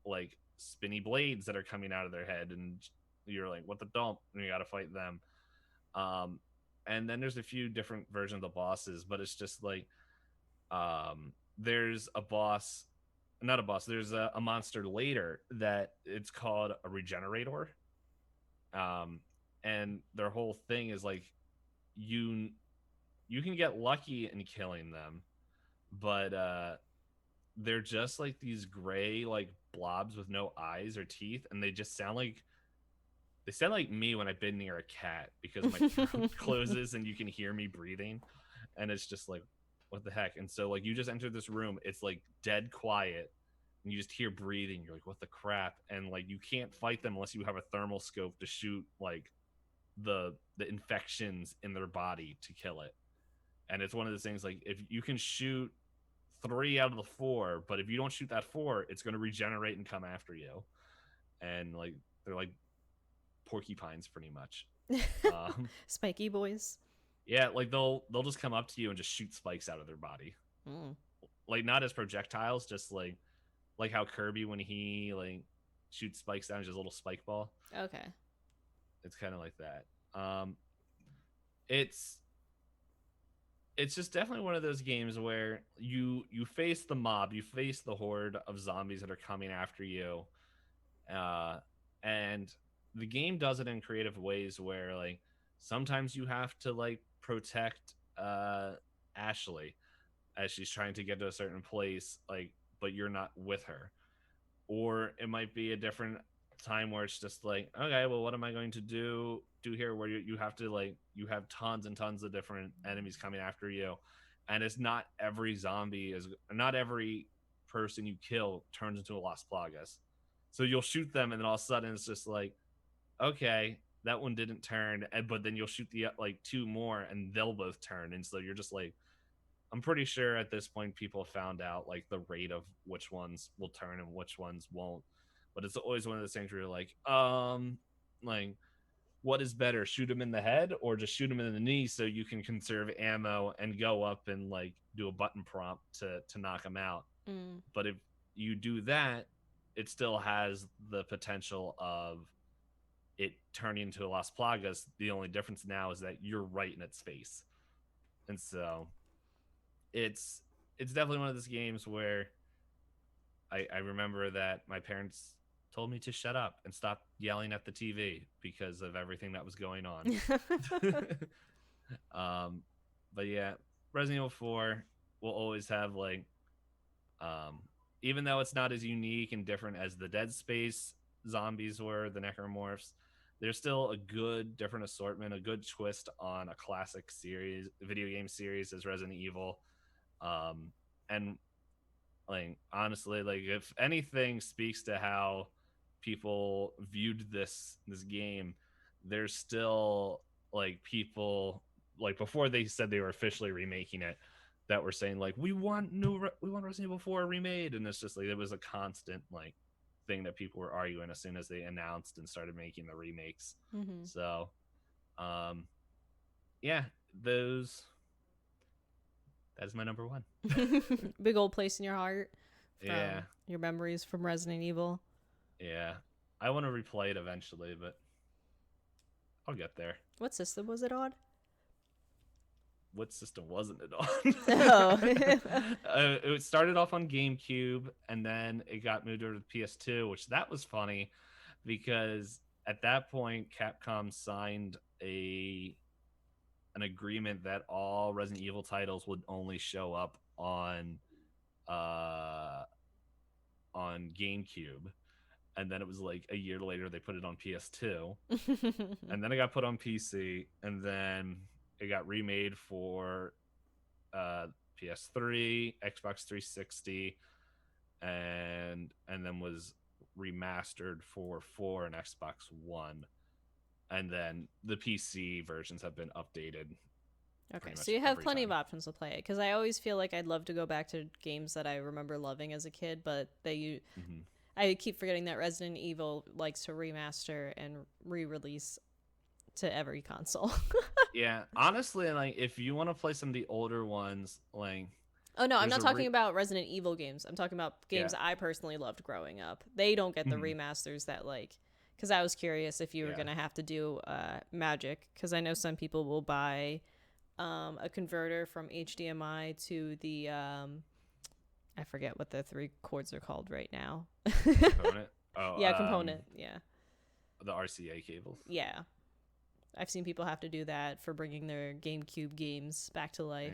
S2: like spinny blades that are coming out of their head, and you're like, what the dump, and you got to fight them. um and then there's a few different versions of bosses, but it's just like there's a boss, not a boss, there's a monster later that it's called a regenerator. um and their whole thing is like, you you can get lucky in killing them, but they're just like these gray like blobs with no eyes or teeth, and they sound like me when I've been near a cat, because my throat closes and you can hear me breathing, and it's just like, what the heck? And so like you just enter this room, it's like dead quiet, and you just hear breathing. You're like, what the crap? And like you can't fight them unless you have a thermal scope to shoot like the infections in their body to kill it. And it's one of those things, like if you can shoot three out of the four, but if you don't shoot that four, it's going to regenerate and come after you. And like they're like porcupines pretty much. um
S1: Spiky boys.
S2: yeah, like they'll just come up to you and just shoot spikes out of their body,
S1: Mm.
S2: like not as projectiles, just like how Kirby, when he like shoots spikes down, just a little spike ball.
S1: Okay.
S2: It's kind of like that. It's it's just definitely one of those games where you face the mob, you face the horde of zombies that are coming after you, uh, and the game does it in creative ways where like sometimes you have to like protect Ashley as she's trying to get to a certain place, like, but you're not with her. Or it might be a different time where it's just like, okay, well, what am I going to do here, where you have to like, you have tons and tons of different enemies coming after you, and it's not every zombie is, not every person you kill turns into a Las Plagas. So you'll shoot them and then all of a sudden it's just like, okay, that one didn't turn, but then you'll shoot the like two more and they'll both turn, and so you're just like, I'm pretty sure at this point people found out like the rate of which ones will turn and which ones won't. But it's always one of those things where you're like what is better, shoot him in the head or just shoot him in the knee so you can conserve ammo and go up and like do a button prompt to knock him out.
S1: Mm.
S2: But if you do that, it still has the potential of it turning into a Las Plagas. The only difference now is that you're right in its face. And so it's definitely one of those games where I remember that my parents told me to shut up and stop yelling at the TV because of everything that was going on. um, but yeah, Resident Evil 4 will always have like, um, even though it's not as unique and different as the Dead Space zombies were, the necromorphs, there's still a good different assortment, a good twist on a classic series, video game series as Resident Evil. And like honestly, like if anything speaks to how people viewed this game, there's still like people like before they said they were officially remaking it that were saying like, we want Resident Evil 4 remade, and it's just like it was a constant like thing that people were arguing as soon as they announced and started making the remakes.
S1: Mm-hmm.
S2: So um yeah, those that's my number one.
S1: Big old place in your heart from
S2: Yeah.
S1: your memories from Resident Evil.
S2: Yeah. I want to replay it eventually, but I'll get there.
S1: What system was it on?
S2: What system wasn't it on?
S1: Oh.
S2: It started off on GameCube, and then it got moved over to PS2, which that was funny because at that point Capcom signed an agreement that all Resident Evil titles would only show up uh on GameCube. and then it was like a year later they put it on PS2, and then it got put on PC, and then it got remade for PS3, Xbox 360, and then was remastered for 4 and Xbox One, and then the PC versions have been updated.
S1: Okay, so you have plenty of options to play it, because I always feel like I'd love to go back to games that I remember loving as a kid, but I keep forgetting that Resident Evil likes to remaster and re-release to every console.
S2: Yeah, honestly, like if you want to play some of the older ones, like
S1: oh no, I'm not talking about Resident Evil games. I'm talking about games I personally loved growing up. They don't get the remasters that because I was curious if you were gonna have to do Magic, because I know some people will buy a converter from HDMI to the I forget what the 3 cords are called right now.
S2: Component. Oh,
S1: yeah, component. Yeah.
S2: The RCA cables.
S1: Yeah. I've seen people have to do that for bringing their GameCube games back to life.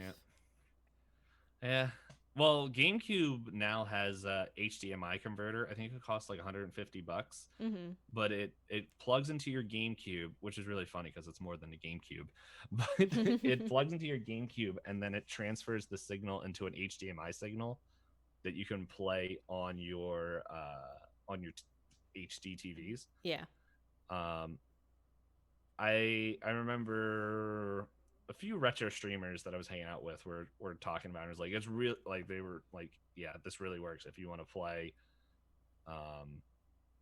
S2: Yeah. Well, GameCube now has a HDMI converter. I think it costs like $150, but it plugs into your GameCube, which is really funny because it's more than a GameCube. But it plugs into your GameCube, and then it transfers the signal into an HDMI signal that you can play on your HD TVs.
S1: Yeah.
S2: I remember a few retro streamers that I was hanging out with were talking about it. It was like, it's real, like they were like, yeah, this really works if you want to play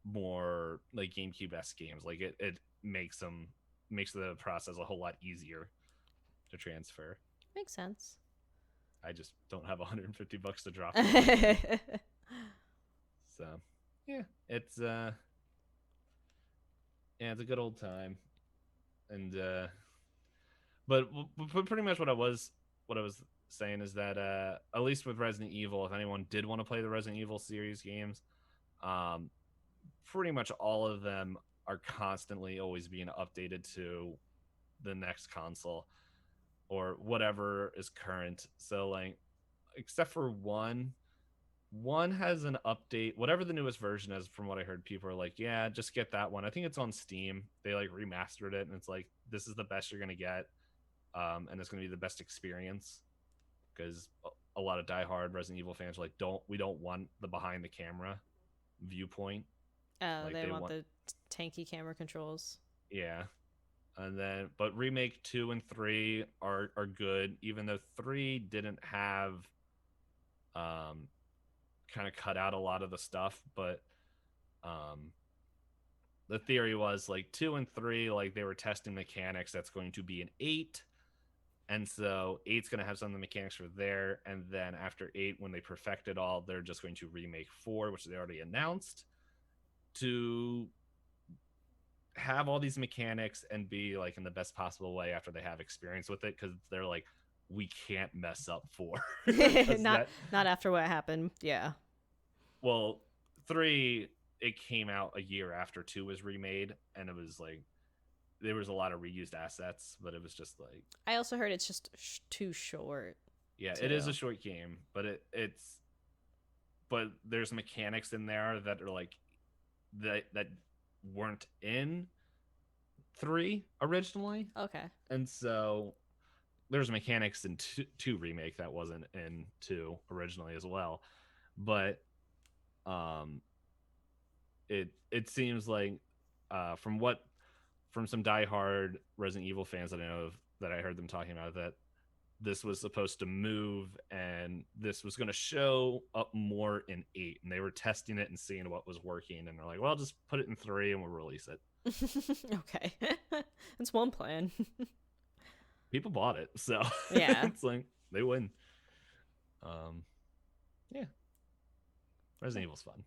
S2: more like GameCube-esque games. Like it makes the process a whole lot easier to transfer.
S1: Makes sense.
S2: I just don't have $150 to drop. So yeah, it's a good old time. And but pretty much what I was saying is that at least with Resident Evil, if anyone did want to play the Resident Evil series games, pretty much all of them are constantly always being updated to the next console or whatever is current. So like, except for one has an update, whatever the newest version is. From what I heard, people are like, yeah, just get that one. I think it's on Steam. They like remastered it, and it's like, this is the best you're gonna get, and it's gonna be the best experience, because a lot of diehard Resident Evil fans are like, we don't want the behind the camera viewpoint.
S1: Like, they want the tanky camera controls.
S2: Yeah. And then, but remake 2 and 3 are good, even though 3 didn't have kind of cut out a lot of the stuff. But the theory was like 2 and 3, like they were testing mechanics that's going to be an 8, and so 8's going to have some of the mechanics for there, and then after 8, when they perfect it all, they're just going to remake 4, which they already announced, to have all these mechanics and be like in the best possible way after they have experience with it, because they're like, we can't mess up 4.
S1: not after what happened. Yeah.
S2: Well, 3, it came out a year after 2 was remade, and it was like, there was a lot of reused assets, but it was just like,
S1: I also heard it's just too short.
S2: Yeah, too. It is a short game, but but there's mechanics in there that are like that weren't in 3 originally.
S1: Okay.
S2: And so there's mechanics in 2 remake that wasn't in 2 originally as well. But it seems like from some diehard Resident Evil fans that I know of, that I heard them talking about, that this was supposed to move and this was going to show up more in 8, and they were testing it and seeing what was working, and they're like, well, just put it in 3 and we'll release it.
S1: Okay. That's one plan.
S2: People bought it, so
S1: yeah.
S2: It's like they win. Yeah, Resident Evil's fun.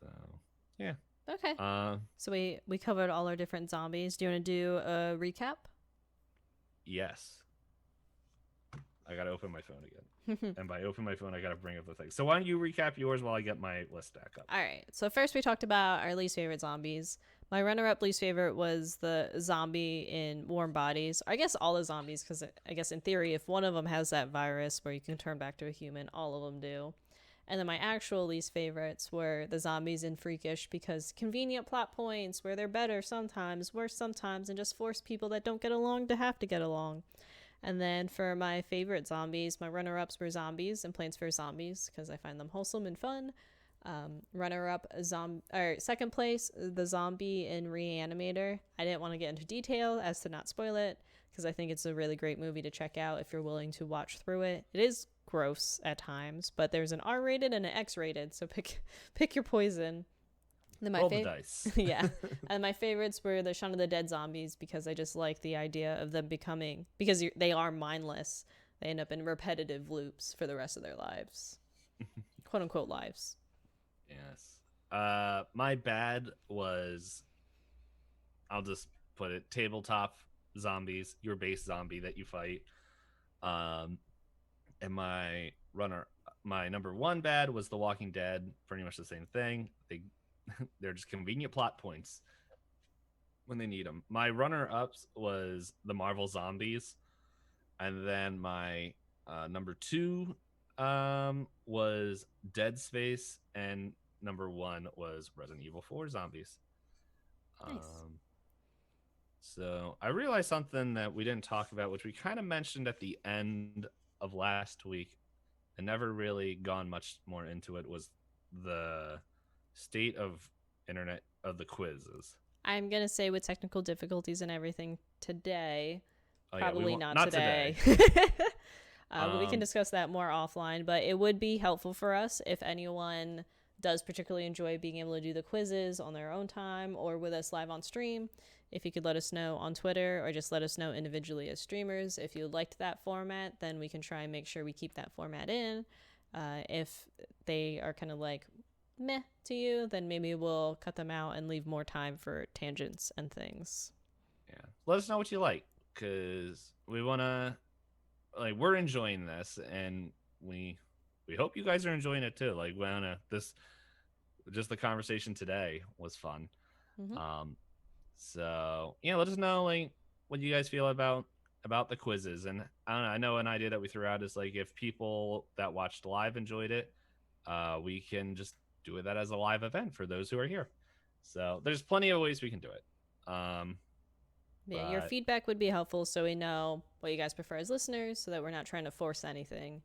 S2: So yeah.
S1: Okay. So we covered all our different zombies. Do you want to do a recap?
S2: Yes. I gotta open my phone again. And by open my phone, I gotta bring up the thing. So why don't you recap yours while I get my list back up?
S1: All right. So first we talked about our least favorite zombies. My runner-up least favorite was the zombie in Warm Bodies. I guess all the zombies, because I guess in theory, if one of them has that virus where you can turn back to a human, all of them do. And then my actual least favorites were the zombies in Freakish because convenient plot points where they're better sometimes, worse sometimes, and just force people that don't get along to have to get along. And then for my favorite zombies, my runner ups were zombies and Plants vs. Zombies because I find them wholesome and fun. Runner up, or second place, the zombie in Reanimator. I didn't want to get into detail as to not spoil it because I think it's a really great movie to check out if you're willing to watch through it. It is gross at times, but there's an R-rated and an X-rated, so pick your poison.
S2: Then roll the dice.
S1: Yeah. And my favorites were the Shaun of the Dead zombies because I just like the idea of them becoming, because they are mindless, they end up in repetitive loops for the rest of their lives. Quote unquote lives.
S2: Yes. My bad was, I'll just put it, tabletop zombies, your base zombie that you fight. And my number one bad was The Walking Dead. Pretty much the same thing. They're just convenient plot points when they need them. My runner-ups was the Marvel Zombies, and then my number two was Dead Space, and number one was Resident Evil 4 Zombies.
S1: Nice.
S2: So I realized something that we didn't talk about, which we kind of mentioned at the end of last week and never really gone much more into it, was the state of internet of the quizzes.
S1: I'm going to say with technical difficulties and everything today, probably not today. We can discuss that more offline, but it would be helpful for us if anyone does particularly enjoy being able to do the quizzes on their own time or with us live on stream. If you could let us know on Twitter or just let us know individually as streamers. If you liked that format, then we can try and make sure we keep that format in. If they are kind of like meh to you, then maybe we'll cut them out and leave more time for tangents and things.
S2: Yeah. Let us know what you like, because we want to, like, we're enjoying this, and we hope you guys are enjoying it too. Like, just the conversation today was fun.
S1: Mm-hmm.
S2: So yeah, let us know like what you guys feel about the quizzes. And I don't know, I know an idea that we threw out is like if people that watched live enjoyed it, we can just do that as a live event for those who are here. So there's plenty of ways we can do it.
S1: Yeah, your feedback would be helpful so we know what you guys prefer as listeners so that we're not trying to force anything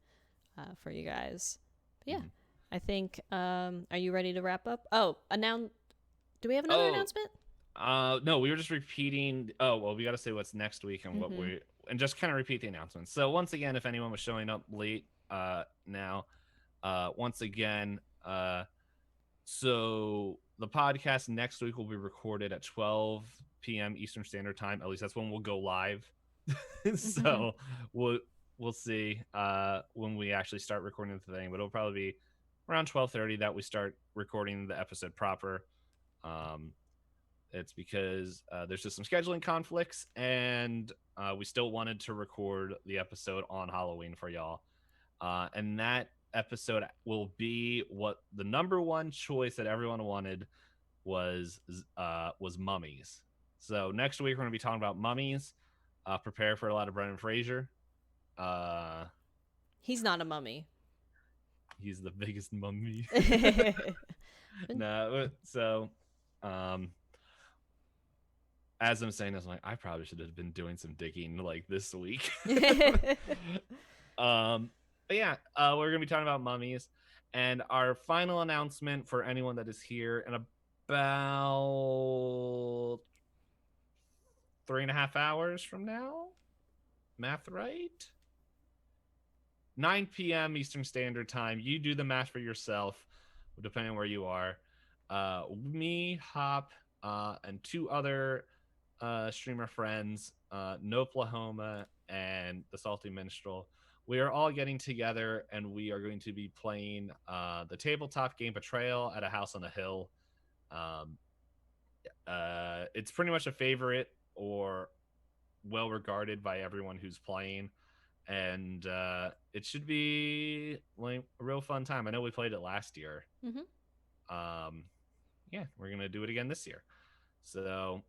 S1: for you guys. But yeah, I think, are you ready to wrap up? Oh, do we have another announcement?
S2: No, we were just repeating. Oh, well, we got to say what's next week and what and just kind of repeat the announcements. So once again, if anyone was showing up late now, once again, so the podcast next week will be recorded at 12 p.m. Eastern Standard Time. At least that's when we'll go live. So we'll see when we actually start recording the thing, but it'll probably be around 12:30 that we start recording the episode proper. It's because there's just some scheduling conflicts, and we still wanted to record the episode on Halloween for y'all. And that episode will be what the number one choice that everyone wanted was mummies. So next week we're going to be talking about mummies. Prepare for a lot of Brendan Fraser.
S1: He's not a mummy.
S2: He's the biggest mummy. No, so as I'm saying this, I'm like, I probably should have been doing some digging like this week. But yeah, we're gonna be talking about mummies, and our final announcement for anyone that is here in about 3.5 hours from now. Math right? 9 p.m. Eastern Standard Time. You do the math for yourself, depending on where you are. Me, Hop, and two other streamer friends, Noplahoma and the Salty Minstrel. We are all getting together, and we are going to be playing the tabletop game Betrayal at a House on a Hill. It's pretty much a favorite or well regarded by everyone who's playing, and it should be like a real fun time. I know we played it last year. Yeah, we're gonna do it again this year. So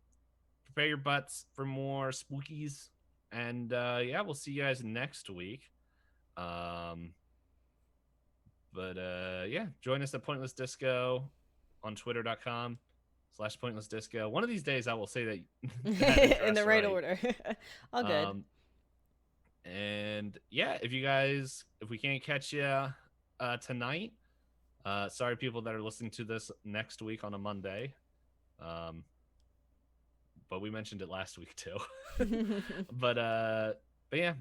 S2: prepare your butts for more spookies, and yeah, we'll see you guys next week. But yeah, join us at Pointless Disco on twitter.com/Pointless Disco. One of these days I will say that, that
S1: In the
S2: address
S1: right
S2: right.
S1: order. All good.
S2: And yeah, if we can't catch you tonight, sorry people that are listening to this next week on a Monday. But we mentioned it last week too. but yeah,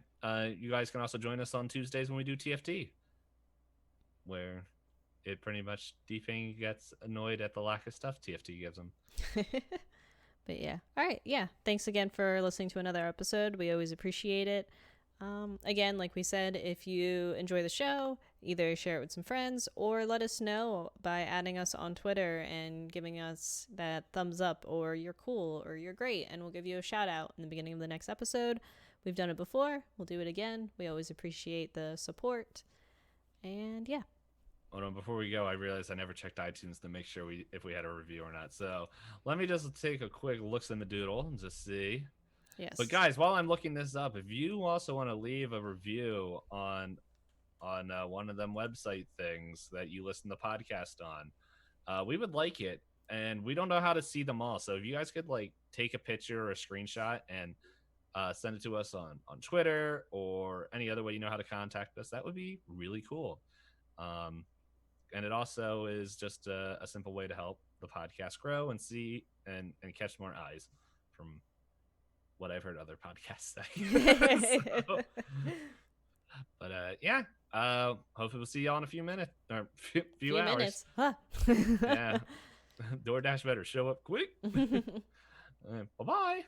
S2: you guys can also join us on Tuesdays when we do TFT, where it pretty much DPayne gets annoyed at the lack of stuff TFT gives him.
S1: But yeah. All right. Yeah. Thanks again for listening to another episode. We always appreciate it. Again, like we said, if you enjoy the show, either share it with some friends or let us know by adding us on Twitter and giving us that thumbs up, or you're cool, or you're great, and we'll give you a shout out in the beginning of the next episode. We've done it before. We'll do it again. We always appreciate the support. And yeah.
S2: Hold on, before we go, I realized I never checked iTunes to make sure if we had a review or not. So let me just take a quick looks in the doodle and just see.
S1: Yes.
S2: But guys, while I'm looking this up, if you also want to leave a review on one of them website things that you listen to the podcast on, we would like it. And we don't know how to see them all, so if you guys could like take a picture or a screenshot and send it to us on Twitter or any other way you know how to contact us, that would be really cool. And it also is just a simple way to help the podcast grow and see and catch more eyes from what I've heard other podcasts say. So, but yeah, hopefully we'll see y'all in a few minutes or few hours.
S1: Minutes. Huh.
S2: Yeah, DoorDash better show up quick. Bye bye.